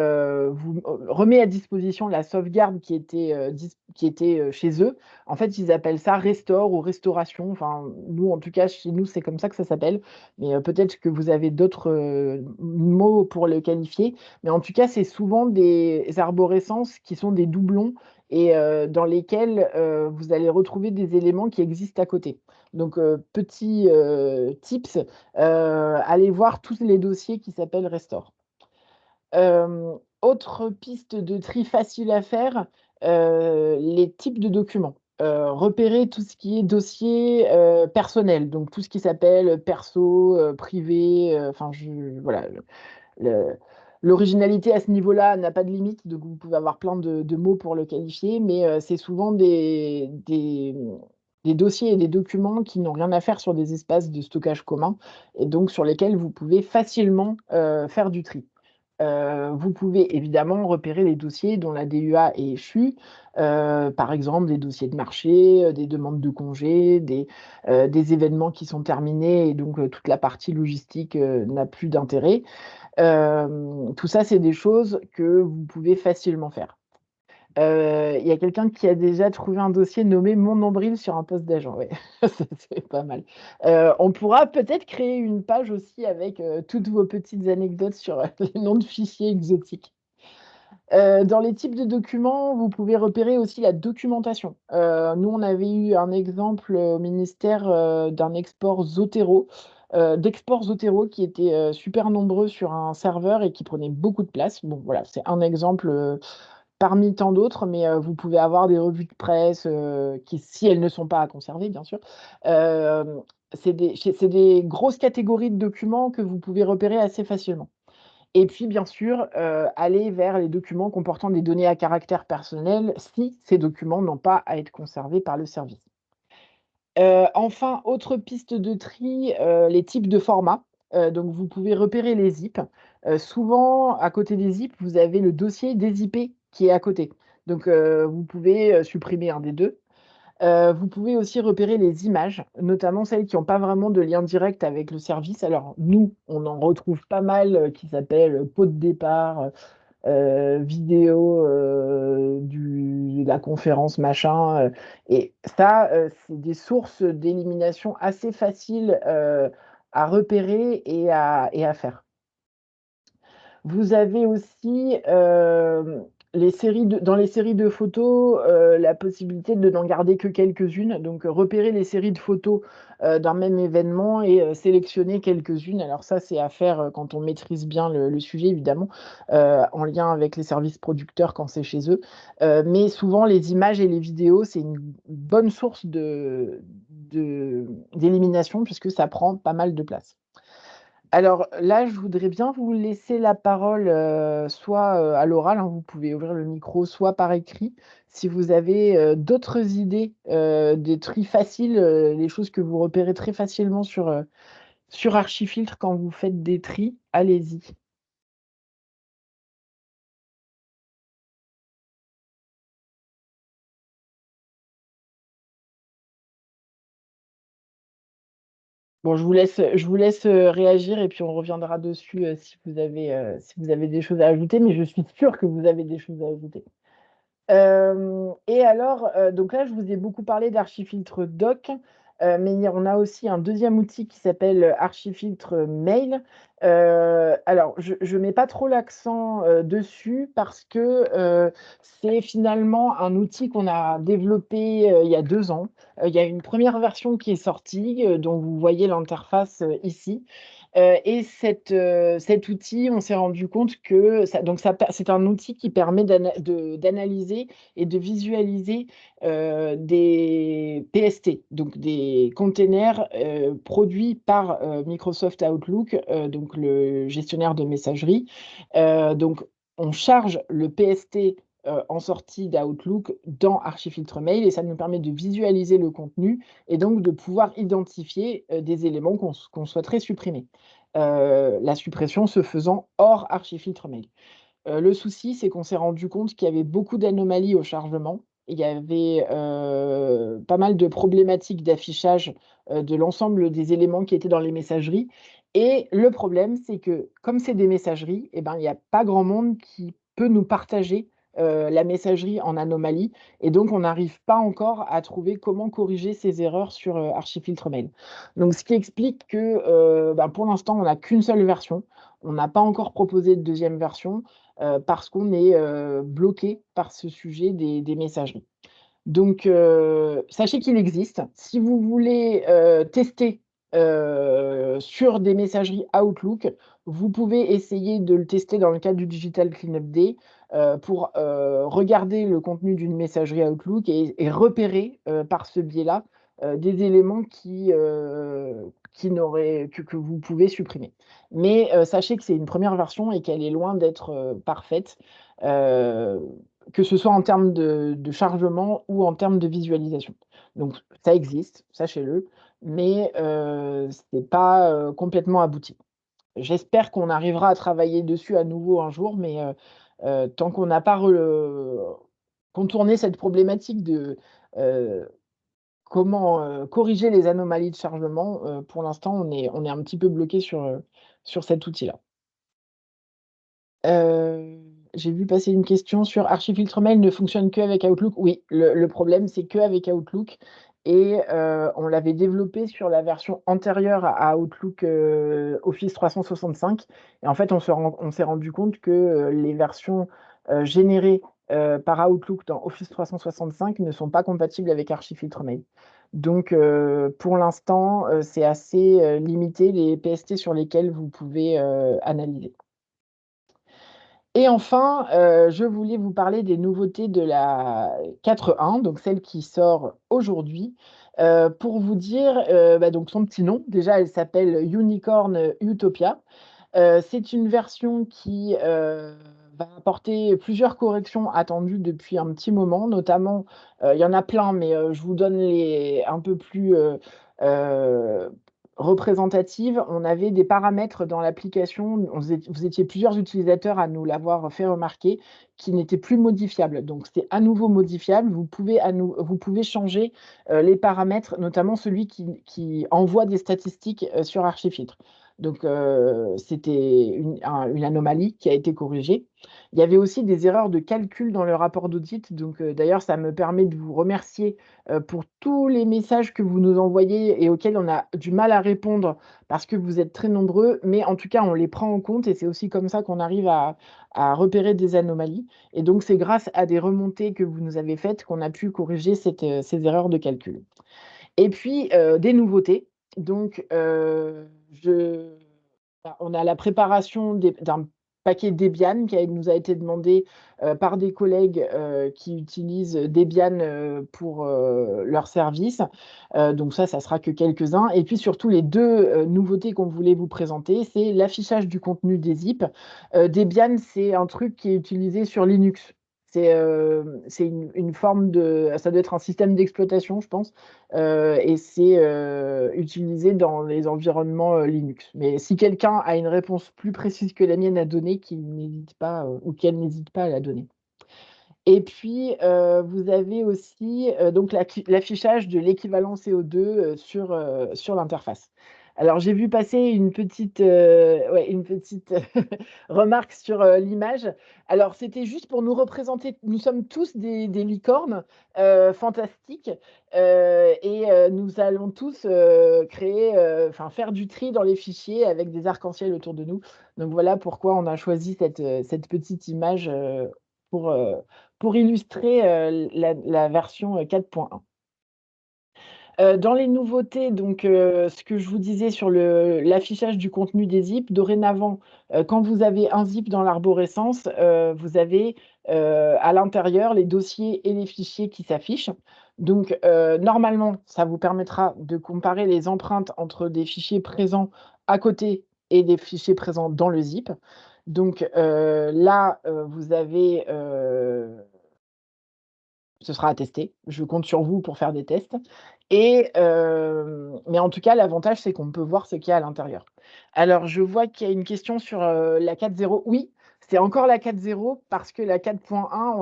Speaker 1: vous remet à disposition la sauvegarde qui était, chez eux, en fait, ils appellent ça restore ou restauration. Enfin, nous, en tout cas, chez nous, c'est comme ça que ça s'appelle. Mais peut-être que vous avez d'autres mots pour le qualifier. Mais en tout cas, c'est souvent des arborescences qui sont des doublons et dans lesquels vous allez retrouver des éléments qui existent à côté. Donc, petit tips, allez voir tous les dossiers qui s'appellent Restore. Autre piste de tri facile à faire, les types de documents. Repérer tout ce qui est dossier, personnel, donc tout ce qui s'appelle perso, privé, enfin voilà, le l'originalité à ce niveau-là n'a pas de limite, donc vous pouvez avoir plein de mots pour le qualifier, mais c'est souvent des dossiers et des documents qui n'ont rien à faire sur des espaces de stockage communs et donc sur lesquels vous pouvez facilement, faire du tri. Vous pouvez évidemment repérer les dossiers dont la DUA est échue, par exemple des dossiers de marché, des demandes de congés, des événements qui sont terminés et donc toute la partie logistique n'a plus d'intérêt. Tout ça, c'est des choses que vous pouvez facilement faire. Il y a quelqu'un qui a déjà trouvé un dossier nommé «Mon nombril» sur un poste d'agent, ouais, ça c'est pas mal. On pourra peut-être créer une page aussi avec, toutes vos petites anecdotes sur, les noms de fichiers exotiques. Dans les types de documents, vous pouvez repérer aussi la documentation. Nous, on avait eu un exemple, au ministère, d'un export Zotero, d'exports Zotero qui étaient, super nombreux sur un serveur et qui prenaient beaucoup de place. Bon voilà, c'est un exemple, parmi tant d'autres, mais vous pouvez avoir des revues de presse, qui, si elles ne sont pas à conserver, bien sûr, hem, c'est des grosses catégories de documents que vous pouvez repérer assez facilement. Et puis, bien sûr, aller vers les documents comportant des données à caractère personnel, si ces documents n'ont pas à être conservés par le service. Enfin, autre piste de tri, les types de formats. Donc vous pouvez repérer les zips. Souvent, à côté des zips, vous avez le dossier des IP qui est à côté. Donc vous pouvez, supprimer un des 2. Vous pouvez aussi repérer les images, notamment celles qui ont pas vraiment de lien direct avec le service. Alors nous, on en retrouve pas mal, qui s'appellent, pot de départ, vidéo, de la conférence machin, et ça, c'est des sources d'élimination assez faciles, à repérer et à faire. Vous avez aussi, dans les séries de photos, la possibilité de n'en garder que quelques-unes, donc repérer les séries de photos, d'un même événement et sélectionner quelques-unes. Alors ça, c'est à faire, quand on maîtrise bien le sujet évidemment, en lien avec les services producteurs quand c'est chez eux. Mais souvent les images et les vidéos, c'est une bonne source d'élimination puisque ça prend pas mal de place. Alors là, je voudrais bien vous laisser la parole, soit, à l'oral, hein, vous pouvez ouvrir le micro, soit par écrit. Si vous avez, d'autres idées, des tris faciles, des choses que vous repérez très facilement sur Archifiltre quand vous faites des tris, allez-y. Bon, je vous laisse, réagir et puis on reviendra dessus, si vous avez des choses à ajouter, mais je suis sûre que vous avez des choses à ajouter. Et alors, donc là, je vous ai beaucoup parlé d'Archifiltre Doc, mais on a aussi un deuxième outil qui s'appelle, Archifiltre Mail. Alors je mets pas trop l'accent, dessus parce que, c'est finalement un outil qu'on a développé, il y a 2 ans. Il y a une première version qui est sortie, dont vous voyez l'interface, ici. Et cet outil, on s'est rendu compte que c'est un outil qui permet d'analyser et de visualiser, des PST, donc des containers, produits par, Microsoft Outlook, donc le gestionnaire de messagerie. Donc on charge le PST, en sortie d'Outlook dans Archifiltre Mail et ça nous permet de visualiser le contenu et donc de pouvoir identifier, des éléments qu'on souhaiterait supprimer. La suppression se faisant hors Archifiltre Mail. Le souci, c'est qu'on s'est rendu compte qu'il y avait beaucoup d'anomalies au chargement. Il y avait, pas mal de problématiques d'affichage, de l'ensemble des éléments qui étaient dans les messageries et le problème, c'est que comme c'est des messageries et ben, il y a pas grand monde qui peut nous partager, la messagerie en anomalie et donc on n'arrive pas encore à trouver comment corriger ces erreurs sur, Archifiltre Mail. Donc ce qui explique que, ben, pour l'instant, on n'a qu'une seule version. On n'a pas encore proposé de deuxième version parce qu'on est, bloqué par ce sujet des messageries. Donc sachez qu'il existe. Si vous voulez, tester, sur des messageries Outlook, vous pouvez essayer de le tester dans le cadre du Digital Cleanup Day, pour, regarder le contenu d'une messagerie Outlook et repérer, par ce biais-là, des éléments qui n'auraient que vous pouvez supprimer. Mais sachez que c'est une première version et qu'elle est loin d'être, parfaite. Heu que ce soit en termes de chargement ou en termes de visualisation. Donc ça existe, sachez-le, mais c'est pas, complètement abouti. j'espère qu'on arrivera à travailler dessus à nouveau un jour, mais tant qu'on n'a pas contourné cette problématique de comment corriger les anomalies de chargement, pour l'instant, on est un petit peu bloqué sur cet outil-là. Heu, j'ai vu passer une question sur Archifiltre Mail ne fonctionne qu'avec Outlook. Oui, le problème, c'est qu'avec Outlook et on l'avait développé sur la version antérieure à Outlook, Office 365 et en fait, on s'est rendu compte que, les versions, générées, par Outlook dans Office 365 ne sont pas compatibles avec Archifiltre Mail. Donc pour l'instant, c'est assez, limité les PST sur lesquels vous pouvez, analyser. Et enfin, je voulais vous parler des nouveautés de la 4.1, donc celle qui sort aujourd'hui, pour vous dire, donc son petit nom. Déjà, elle s'appelle Unicorn Utopia. C'est une version qui, va apporter plusieurs corrections attendues depuis un petit moment, notamment, il y en a plein, mais, je vous donne les un peu plus, heu, représentatives. On avait des paramètres dans l'application, vous étiez plusieurs utilisateurs à nous l'avoir fait remarquer, qui n'étaient plus modifiables. Donc c'est à nouveau modifiable. Vous pouvez changer, les paramètres, notamment celui qui envoie des statistiques, sur Archifiltre. Donc c'était une anomalie qui a été corrigée. Il y avait aussi des erreurs de calcul dans le rapport d'audit, donc d'ailleurs ça me permet de vous remercier, pour tous les messages que vous nous envoyez et auxquels on a du mal à répondre parce que vous êtes très nombreux, mais en tout cas on les prend en compte et c'est aussi comme ça qu'on arrive à repérer des anomalies et donc c'est grâce à des remontées que vous nous avez faites qu'on a pu corriger ces erreurs de calcul. Et puis, des nouveautés. Donc, on a la préparation d'un paquet Debian qui nous a été demandé, par des collègues, qui utilisent Debian, pour, leur service. Donc ça sera que quelques-uns et puis surtout les 2 nouveautés qu'on voulait vous présenter, c'est l'affichage du contenu des zips. Debian, c'est un truc qui est utilisé sur Linux. C'est une forme de ça doit être un système d'exploitation, je pense, et c'est, utilisé dans les environnements, Linux. Mais si quelqu'un a une réponse plus précise que la mienne à donner, qu'il n'hésite pas, ou qu'elle n'hésite pas à la donner. Et puis, vous avez aussi, donc l'affichage de l'équivalent CO2, sur l'interface. Alors j'ai vu passer une petite remarque sur, l'image. Alors c'était juste pour nous représenter, nous sommes tous des licornes, fantastiques, et nous allons tous, créer, enfin faire du tri dans les fichiers avec des arcs-en-ciel autour de nous. Donc voilà pourquoi on a choisi cette petite image, pour, heu pour illustrer, la version, 4.1. Dans les nouveautés, donc ce que je vous disais sur l'affichage du contenu des zips, dorénavant, quand vous avez un zip dans l'arborescence, vous avez, à l'intérieur les dossiers et les fichiers qui s'affichent. Donc normalement, ça vous permettra de comparer les empreintes entre des fichiers présents à côté et des fichiers présents dans le zip. Donc là, vous avez, ce sera à tester. Je compte sur vous pour faire des tests et mais en tout cas, l'avantage, c'est qu'on peut voir ce qu'il y a à l'intérieur. Alors, je vois qu'il y a une question sur, la 4.0. Oui, c'est encore la 4.0 parce que la 4.1,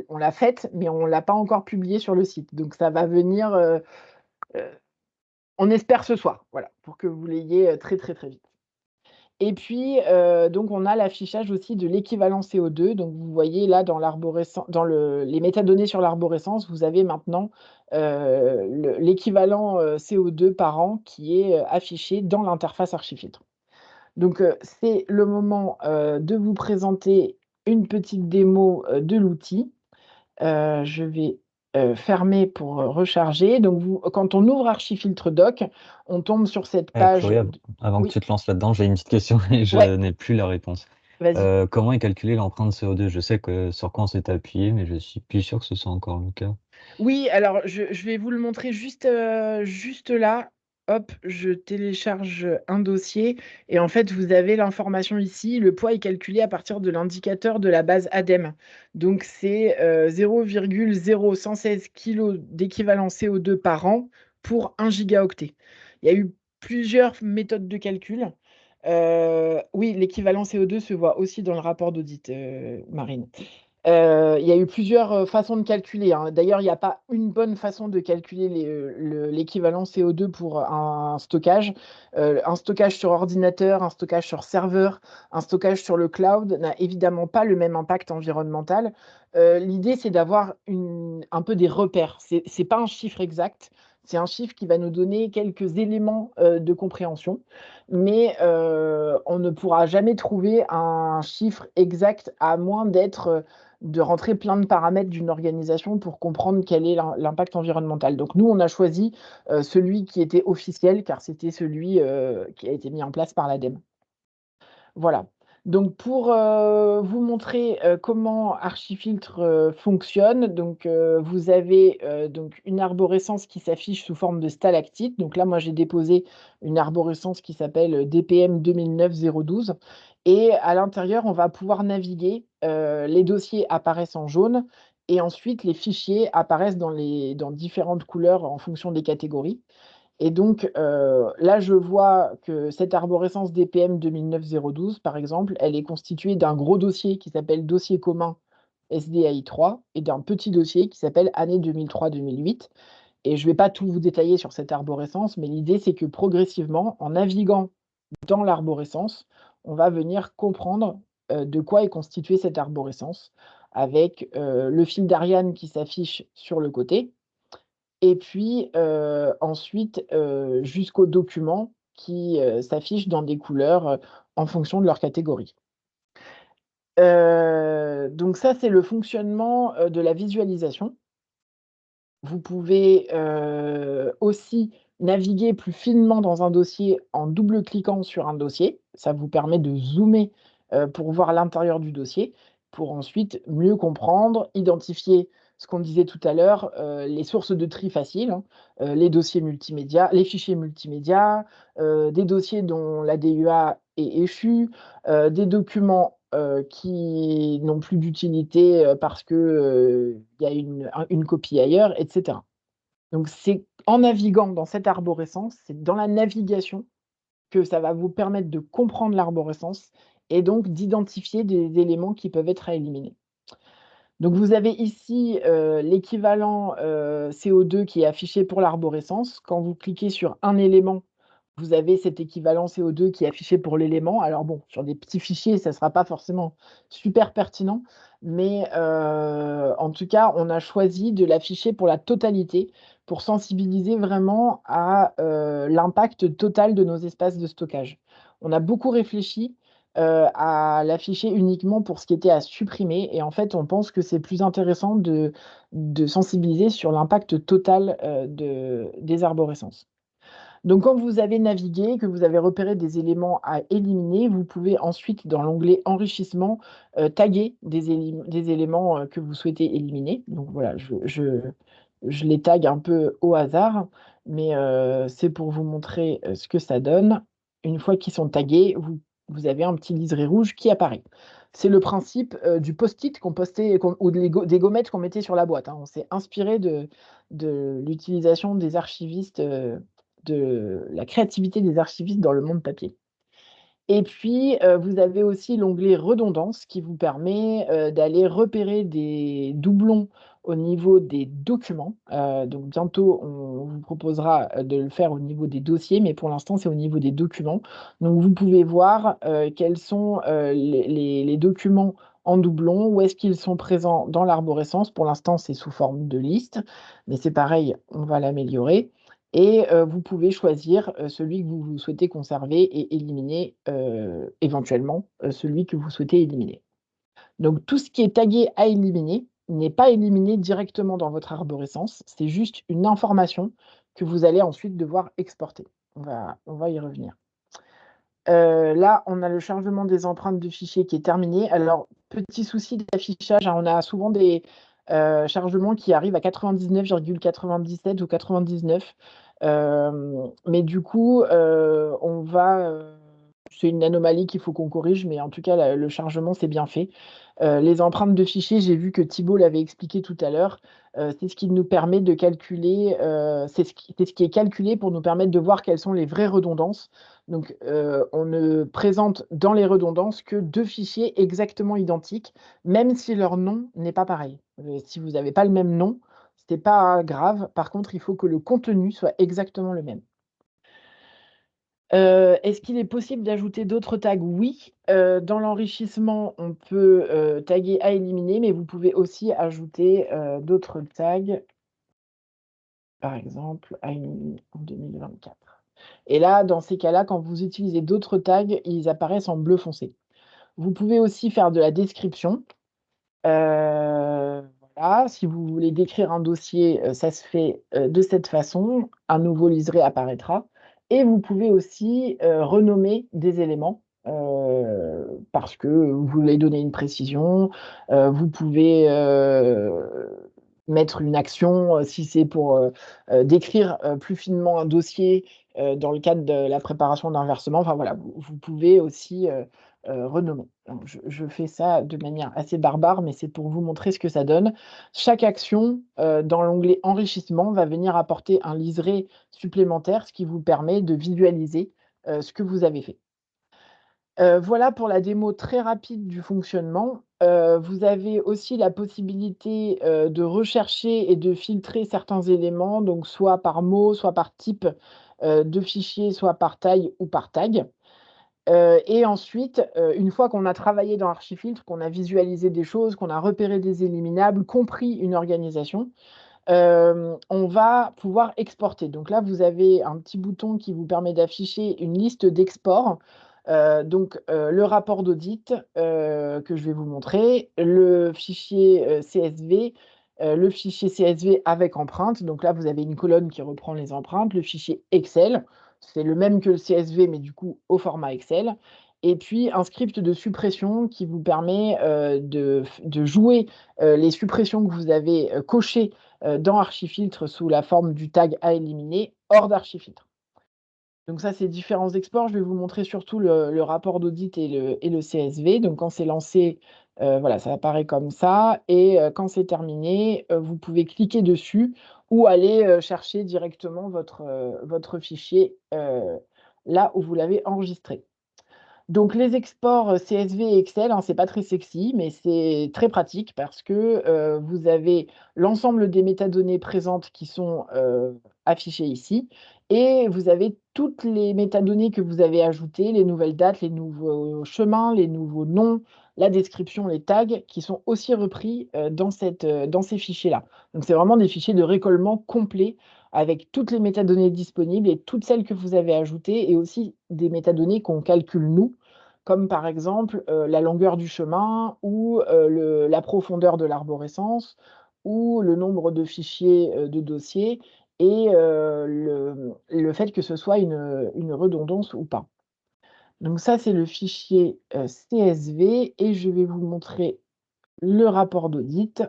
Speaker 1: on l'a faite, mais on l'a pas encore publiée sur le site. Donc ça va venir, heu, on espère ce soir, voilà, pour que vous l'ayez, très, très, très vite. Et puis, donc on a l'affichage aussi de l'équivalent CO2. Donc vous voyez là dans les métadonnées sur l'arborescence, vous avez maintenant, l'équivalent, CO2 par an qui est, affiché dans l'interface Archifiltre. Donc, c'est le moment, de vous présenter une petite démo, de l'outil. Je vais, fermer pour, recharger. Donc quand on ouvre Archifiltre Doc, on tombe sur cette page
Speaker 2: Chloé,
Speaker 1: d
Speaker 2: avant que
Speaker 1: oui,
Speaker 2: tu te lances là-dedans, j'ai une petite question et
Speaker 1: ouais,
Speaker 2: je n'ai plus la réponse.
Speaker 1: vas-y.
Speaker 2: Comment est calculée l'empreinte CO2? Je sais que sur quoi on s'était appuyé, mais je suis plus sûr que ce soit encore le cas.
Speaker 1: Oui, alors je vais vous le montrer juste là. Hop, je télécharge un dossier et en fait, vous avez l'information ici. Le poids est calculé à partir de l'indicateur de la base ADEME. Donc c'est, 0,0116 kg d'équivalent CO2 par an pour 1 gigaoctet. Il y a eu plusieurs méthodes de calcul. Oui, l'équivalent CO2 se voit aussi dans le rapport d'audit, Marine. Il y a eu plusieurs, façons de calculer, hein. D'ailleurs, il y a pas une bonne façon de calculer l'équivalent CO2 pour un stockage. Un stockage sur ordinateur, un stockage sur serveur, un stockage sur le cloud n'a évidemment pas le même impact environnemental. L'idée, c'est d'avoir un peu des repères. C'est pas un chiffre exact, c'est un chiffre qui va nous donner quelques éléments, de compréhension, mais on ne pourra jamais trouver un chiffre exact à moins de rentrer plein de paramètres d'une organisation pour comprendre quel est l'impact environnemental. Donc nous, on a choisi celui qui était officiel, car c'était celui qui a été mis en place par l'ADEME. Voilà. Donc pour vous montrer comment Archifiltre fonctionne, donc vous avez donc une arborescence qui s'affiche sous forme de stalactite. Donc là, moi, j'ai déposé une arborescence qui s'appelle DPM 2009-012. Et à l'intérieur, on va pouvoir naviguer. Les dossiers apparaissent en jaune et ensuite les fichiers apparaissent dans différentes couleurs en fonction des catégories. Et donc, là, je vois que cette arborescence DPM 2009-012, par exemple, elle est constituée d'un gros dossier qui s'appelle dossier commun SDAI 3 et d'un petit dossier qui s'appelle année 2003-2008. Et je ne vais pas tout vous détailler sur cette arborescence, mais l'idée, c'est que progressivement, en naviguant dans l'arborescence, on va venir comprendre de quoi est constituée cette arborescence, avec le fil d'Ariane qui s'affiche sur le côté, et puis, ensuite, jusqu'aux documents qui, s'affichent dans des couleurs, en fonction de leur catégorie. Donc ça, c'est le fonctionnement, de la visualisation. Vous pouvez, aussi naviguer plus finement dans un dossier en double-cliquant sur un dossier. Ça vous permet de zoomer, pour voir l'intérieur du dossier, pour ensuite mieux comprendre, identifier ce qu'on disait tout à l'heure, les sources de tri faciles, hein, les dossiers multimédia, les fichiers multimédia, des dossiers dont la DUA est échue, des documents, qui n'ont plus d'utilité, parce que, il y a une copie ailleurs, et cetera. Donc c'est en naviguant dans cette arborescence, c'est dans la navigation que ça va vous permettre de comprendre l'arborescence et donc d'identifier des éléments qui peuvent être à éliminer. Donc vous avez ici, l'équivalent, CO2 qui est affiché pour l'arborescence. Quand vous cliquez sur un élément, vous avez cet équivalent CO2 qui est affiché pour l'élément. Alors bon, sur des petits fichiers, ça ne sera pas forcément super pertinent, mais en tout cas, on a choisi de l'afficher pour la totalité, pour sensibiliser vraiment à, l'impact total de nos espaces de stockage. On a beaucoup réfléchi, à l'afficher uniquement pour ce qui était à supprimer, et en fait, on pense que c'est plus intéressant de sensibiliser sur l'impact total, des arborescences. Donc quand vous avez navigué, que vous avez repéré des éléments à éliminer, vous pouvez ensuite, dans l'onglet enrichissement, taguer des éléments, que vous souhaitez éliminer. Donc voilà, je les tag un peu au hasard, mais c'est pour vous montrer, ce que ça donne. Une fois qu'ils sont tagués, vous avez un petit liseré rouge qui apparaît. C'est le principe, du post-it qu'on postait ou des gommettes qu'on mettait sur la boîte, hein. On s'est inspiré de l'utilisation des archivistes, de la créativité des archivistes dans le monde papier. Et puis, vous avez aussi l'onglet redondance qui vous permet, d'aller repérer des doublons au niveau des documents. Donc bientôt, on vous proposera, de le faire au niveau des dossiers, mais pour l'instant, c'est au niveau des documents. Donc vous pouvez voir, quels sont, les documents en doublon, où est-ce qu'ils sont présents dans l'arborescence. Pour l'instant, c'est sous forme de liste, mais c'est pareil, on va l'améliorer. Et vous pouvez choisir, celui que vous souhaitez conserver et éliminer, éventuellement, celui que vous souhaitez éliminer. Donc tout ce qui est tagué à éliminer n'est pas éliminé directement dans votre arborescence, c'est juste une information que vous allez ensuite devoir exporter. On va y revenir. Là, on a le chargement des empreintes de fichiers qui est terminé. Alors, petit souci d'affichage, hein, on a souvent des, chargements qui arrivent à 99,97 ou 99. Mais du coup, on va, c'est une anomalie qu'il faut qu'on corrige, mais en tout cas, le chargement, c'est bien fait. Les empreintes de fichiers, j'ai vu que Thibaut l'avait expliqué tout à l'heure, c'est ce qui nous permet de calculer, c'est ce qui est calculé pour nous permettre de voir quelles sont les vraies redondances. Donc, on ne présente dans les redondances que 2 fichiers exactement identiques, même si leur nom n'est pas pareil. Si vous n'avez pas le même nom, c'est pas grave. Par contre, il faut que le contenu soit exactement le même. Est-ce qu'il est possible d'ajouter d'autres tags? Oui, dans l'enrichissement, on peut, taguer à éliminer, mais vous pouvez aussi ajouter, d'autres tags, par exemple à éliminer en 2024. Et là, dans ces cas-là, quand vous utilisez d'autres tags, ils apparaissent en bleu foncé. Vous pouvez aussi faire de la description. Voilà, si vous voulez décrire un dossier, ça se fait, de cette façon. Un nouveau liseré apparaîtra et vous pouvez aussi, renommer des éléments, parce que vous voulez donner une précision. Vous pouvez, mettre une action, si c'est pour, décrire, plus finement un dossier, dans le cadre de la préparation d'un versement. Enfin voilà, vous pouvez aussi, renommer. Donc je fais ça de manière assez barbare, mais c'est pour vous montrer ce que ça donne. Chaque action, dans l'onglet enrichissement, va venir apporter un liseré supplémentaire, ce qui vous permet de visualiser, ce que vous avez fait. Voilà pour la démo très rapide du fonctionnement. Vous avez aussi la possibilité, de rechercher et de filtrer certains éléments, donc soit par mot, soit par type, de fichier, soit par taille ou par tag. Et ensuite, une fois qu'on a travaillé dans Archifiltre, qu'on a visualisé des choses, qu'on a repéré des éliminables, compris une organisation, on va pouvoir exporter. Donc là, vous avez un petit bouton qui vous permet d'afficher une liste d'exports. Donc, le rapport d'audit, que je vais vous montrer, le fichier, CSV, le fichier CSV avec empreinte. Donc là, vous avez une colonne qui reprend les empreintes, le fichier Excel, c'est le même que le CSV, mais du coup au format Excel. Et puis un script de suppression qui vous permet, de jouer, les suppressions que vous avez, cochées, dans Archifiltre sous la forme du tag à éliminer hors d'Archifiltre. Donc ça, c'est différents exports. Je vais vous montrer surtout le rapport d'audit et le CSV. Donc quand c'est lancé, voilà, ça apparaît comme ça et quand c'est terminé, vous pouvez cliquer dessus ou aller, chercher directement votre fichier, là où vous l'avez enregistré. Donc les exports, CSV et Excel, hein, c'est pas très sexy, mais c'est très pratique parce que, vous avez l'ensemble des métadonnées présentes qui sont, affichées ici et vous avez toutes les métadonnées que vous avez ajoutées, les nouvelles dates, les nouveaux chemins, les nouveaux noms, la description, les tags qui sont aussi repris, dans ces fichiers-là. Donc c'est vraiment des fichiers de récollement complets avec toutes les métadonnées disponibles et toutes celles que vous avez ajoutées et aussi des métadonnées qu'on calcule nous, comme par exemple, la longueur du chemin ou, la profondeur de l'arborescence ou le nombre de fichiers, de dossiers et le fait que ce soit une redondance ou pas. Donc ça, c'est le fichier, CSV et je vais vous montrer le rapport d'audit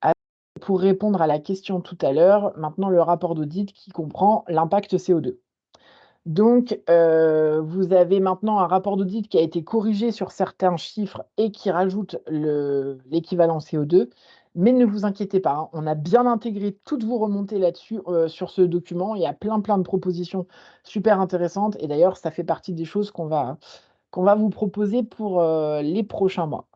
Speaker 1: a pour répondre à la question tout à l'heure, maintenant le rapport d'audit qui comprend l'impact CO2. Donc, vous avez maintenant un rapport d'audit qui a été corrigé sur certains chiffres et qui rajoute l'équivalent CO2. Mais ne vous inquiétez pas, hein, on a bien intégré toutes vos remontées là-dessus, sur ce document. Il y a plein de propositions super intéressantes et d'ailleurs, ça fait partie des choses qu'on va vous proposer pour, les prochains mois.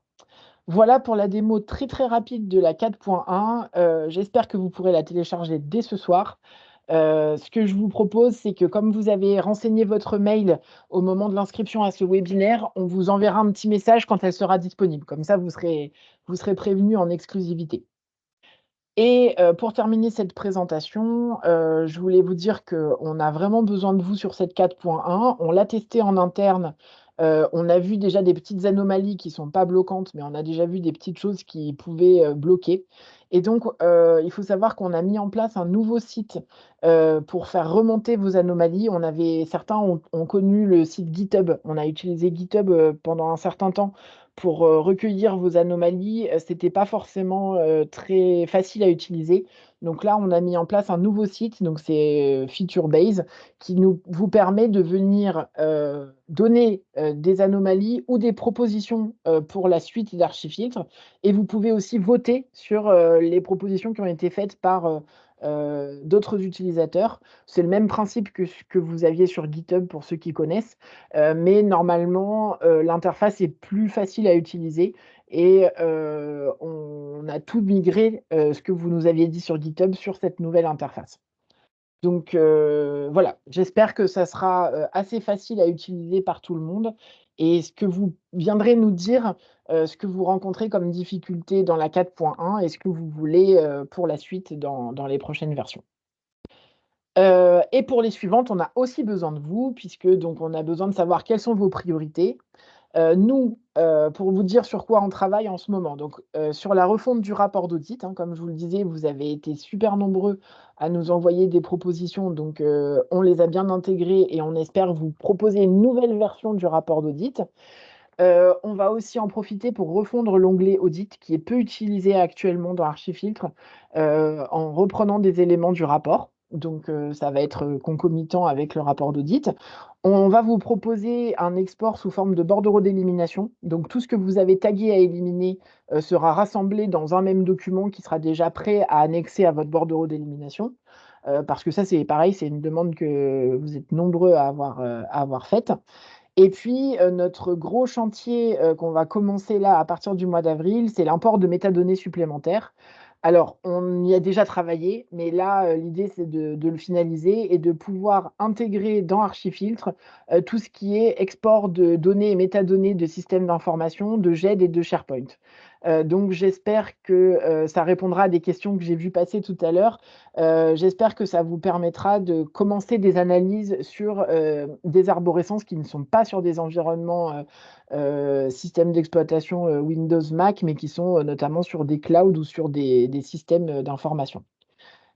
Speaker 1: Voilà pour la démo très rapide de la 4.1. J'espère que vous pourrez la télécharger dès ce soir. Ce que je vous propose, c'est que comme vous avez renseigné votre mail au moment de l'inscription à ce webinaire, on vous enverra un petit message quand elle sera disponible. Comme ça, vous serez prévenus en exclusivité. Et pour terminer cette présentation, je voulais vous dire qu'on a vraiment besoin de vous sur cette 4.1. On l'a testé en interne, on a vu déjà des petites anomalies qui sont pas bloquantes, mais on a déjà vu des petites choses qui pouvaient, bloquer et donc il faut savoir qu'on a mis en place un nouveau site, pour faire remonter vos anomalies. Certains ont connu le site GitHub. On a utilisé GitHub, pendant un certain temps pour recueillir vos anomalies, c'était pas forcément très facile à utiliser. Donc là, on a mis en place un nouveau site, donc c'est Featurebase, qui vous permet de venir donner des anomalies ou des propositions pour la suite d'Archifiltre. Et vous pouvez aussi voter sur les propositions qui ont été faites par d'autres utilisateurs. C'est le même principe que ce que vous aviez sur GitHub pour ceux qui connaissent, mais normalement, l'interface est plus facile à utiliser et on a tout migré, ce que vous nous aviez dit sur GitHub sur cette nouvelle interface. Donc voilà, j'espère que ça sera assez facile à utiliser par tout le monde et ce que vous viendrez nous dire, ce que vous rencontrez comme difficulté dans la 4.1 et ce que vous voulez pour la suite dans les prochaines versions. Et pour les suivantes, on a aussi besoin de vous puisque donc on a besoin de savoir quelles sont vos priorités. Nous, pour vous dire sur quoi on travaille en ce moment, donc sur la refonte du rapport d'audit, hein, comme je vous le disais, vous avez été super nombreux à nous envoyer des propositions, donc on les a bien intégrées et on espère vous proposer une nouvelle version du rapport d'audit. On va aussi en profiter pour refondre l'onglet audit qui est peu utilisé actuellement dans Archifiltre, en reprenant des éléments du rapport. Donc ça va être concomitant avec le rapport d'audit. On va vous proposer un export sous forme de bordereau d'élimination. Donc tout ce que vous avez tagué à éliminer sera rassemblé dans un même document qui sera déjà prêt à annexer à votre bordereau d'élimination. Parce que ça, c'est pareil, c'est une demande que vous êtes nombreux à avoir faite. Et puis, notre gros chantier qu'on va commencer là à partir du mois d'avril, c'est l'import de métadonnées supplémentaires. Alors, on y a déjà travaillé, mais là, l'idée, c'est de le finaliser et de pouvoir intégrer dans Archifiltre tout ce qui est export de données et métadonnées de systèmes d'information, de GED et de SharePoint. Donc, j'espère que ça répondra à des questions que j'ai vues passer tout à l'heure. J'espère que ça vous permettra de commencer des analyses sur des arborescences qui ne sont pas sur des environnements systèmes d'exploitation Windows Mac, mais qui sont notamment sur des clouds ou sur des systèmes d'information.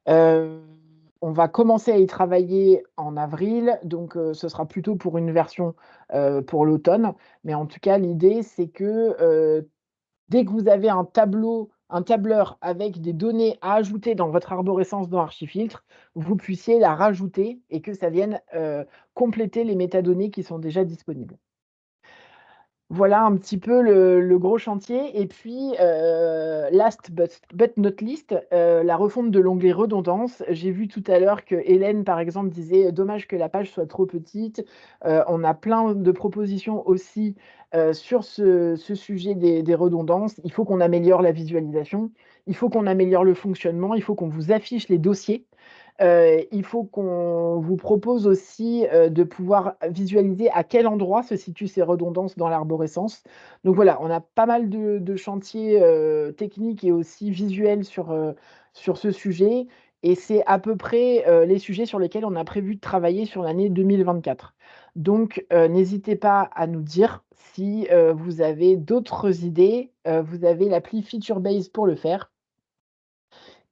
Speaker 1: On va commencer à y travailler en avril, donc ce sera plutôt pour une version pour l'automne. Mais en tout cas, l'idée, c'est que dès que vous avez un tableur avec des données à ajouter dans votre arborescence dans Archifiltre, vous puissiez la rajouter et que ça vienne compléter les métadonnées qui sont déjà disponibles. Voilà un petit peu le gros chantier et puis, last but not least, la refonte de l'onglet redondance. J'ai vu tout à l'heure que Hélène, par exemple, disait: «Dommage que la page soit trop petite». On a plein de propositions aussi, sur ce sujet des redondances. Il faut qu'on améliore la visualisation, il faut qu'on améliore le fonctionnement, il faut qu'on vous affiche les dossiers. Il faut qu'on vous propose aussi, de pouvoir visualiser à quel endroit se situent ces redondances dans l'arborescence. Donc voilà, on a pas mal de chantiers, techniques et aussi visuels sur ce sujet et c'est à peu près, les sujets sur lesquels on a prévu de travailler sur l'année 2024. Donc n'hésitez pas à nous dire si, vous avez d'autres idées. Vous avez l'appli Featurebase pour le faire.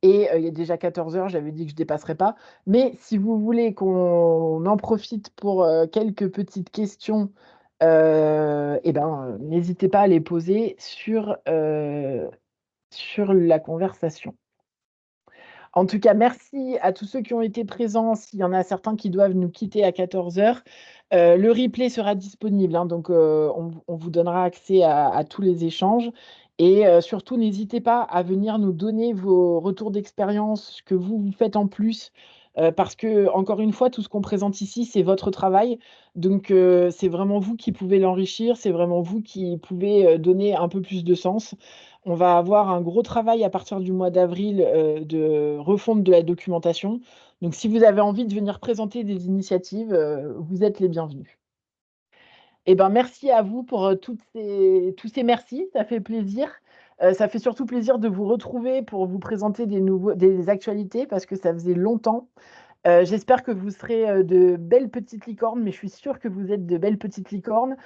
Speaker 1: Et il est déjà 14 heures, j'avais dit que je ne dépasserais pas. Mais si vous voulez qu'on en profite pour, quelques petites questions, et ben, n'hésitez pas à les poser sur la conversation. En tout cas, merci à tous ceux qui ont été présents. S'il y en a certains qui doivent nous quitter à 14 heures, le replay sera disponible, hein, donc on vous donnera accès à tous les échanges et surtout n'hésitez pas à venir nous donner vos retours d'expérience, ce que vous faites en plus, parce qu'encore une fois, tout ce qu'on présente ici, c'est votre travail. Donc c'est vraiment vous qui pouvez l'enrichir, c'est vraiment vous qui pouvez, donner un peu plus de sens. On va avoir un gros travail à partir du mois d'avril, de refonte de la documentation. Donc si vous avez envie de venir présenter des initiatives, vous êtes les bienvenus. Et ben, merci à vous pour, tous ces merci, ça fait plaisir. Ça fait surtout plaisir de vous retrouver pour vous présenter des actualités parce que ça faisait longtemps. J'espère que vous serez, de belles petites licornes, mais je suis sûre que vous êtes de belles petites licornes.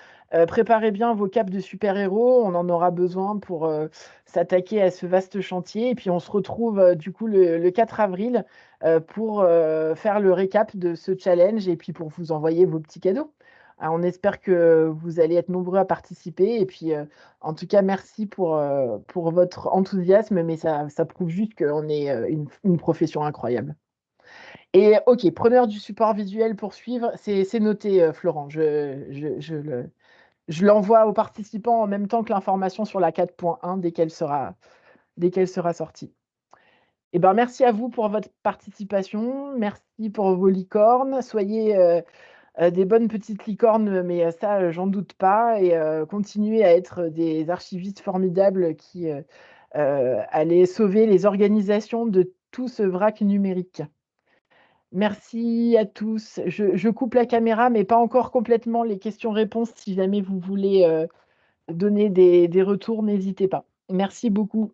Speaker 1: Préparez bien vos capes de super-héros, on en aura besoin pour, s'attaquer à ce vaste chantier et puis on se retrouve, du coup le 4 avril, pour, faire le récap de ce challenge et puis pour vous envoyer vos petits cadeaux. On espère que vous allez être nombreux à participer et puis, en tout cas, merci pour votre enthousiasme, mais ça prouve juste qu'on est, une profession incroyable. Et OK, preneur du support visuel pour suivre, c'est noté, Florent. Je l'envoie aux participants en même temps que l'information sur la 4.1 dès qu'elle sera sortie. Et ben, merci à vous pour votre participation. Merci pour vos licornes. Soyez, des bonnes petites licornes, mais ça, j'en doute pas et continuez à être des archivistes formidables qui, allez sauver les organisations de tout ce vrac numérique. Merci à tous. Je coupe la caméra, mais pas encore complètement les questions-réponses. Si jamais vous voulez, donner des retours, n'hésitez pas. Merci beaucoup.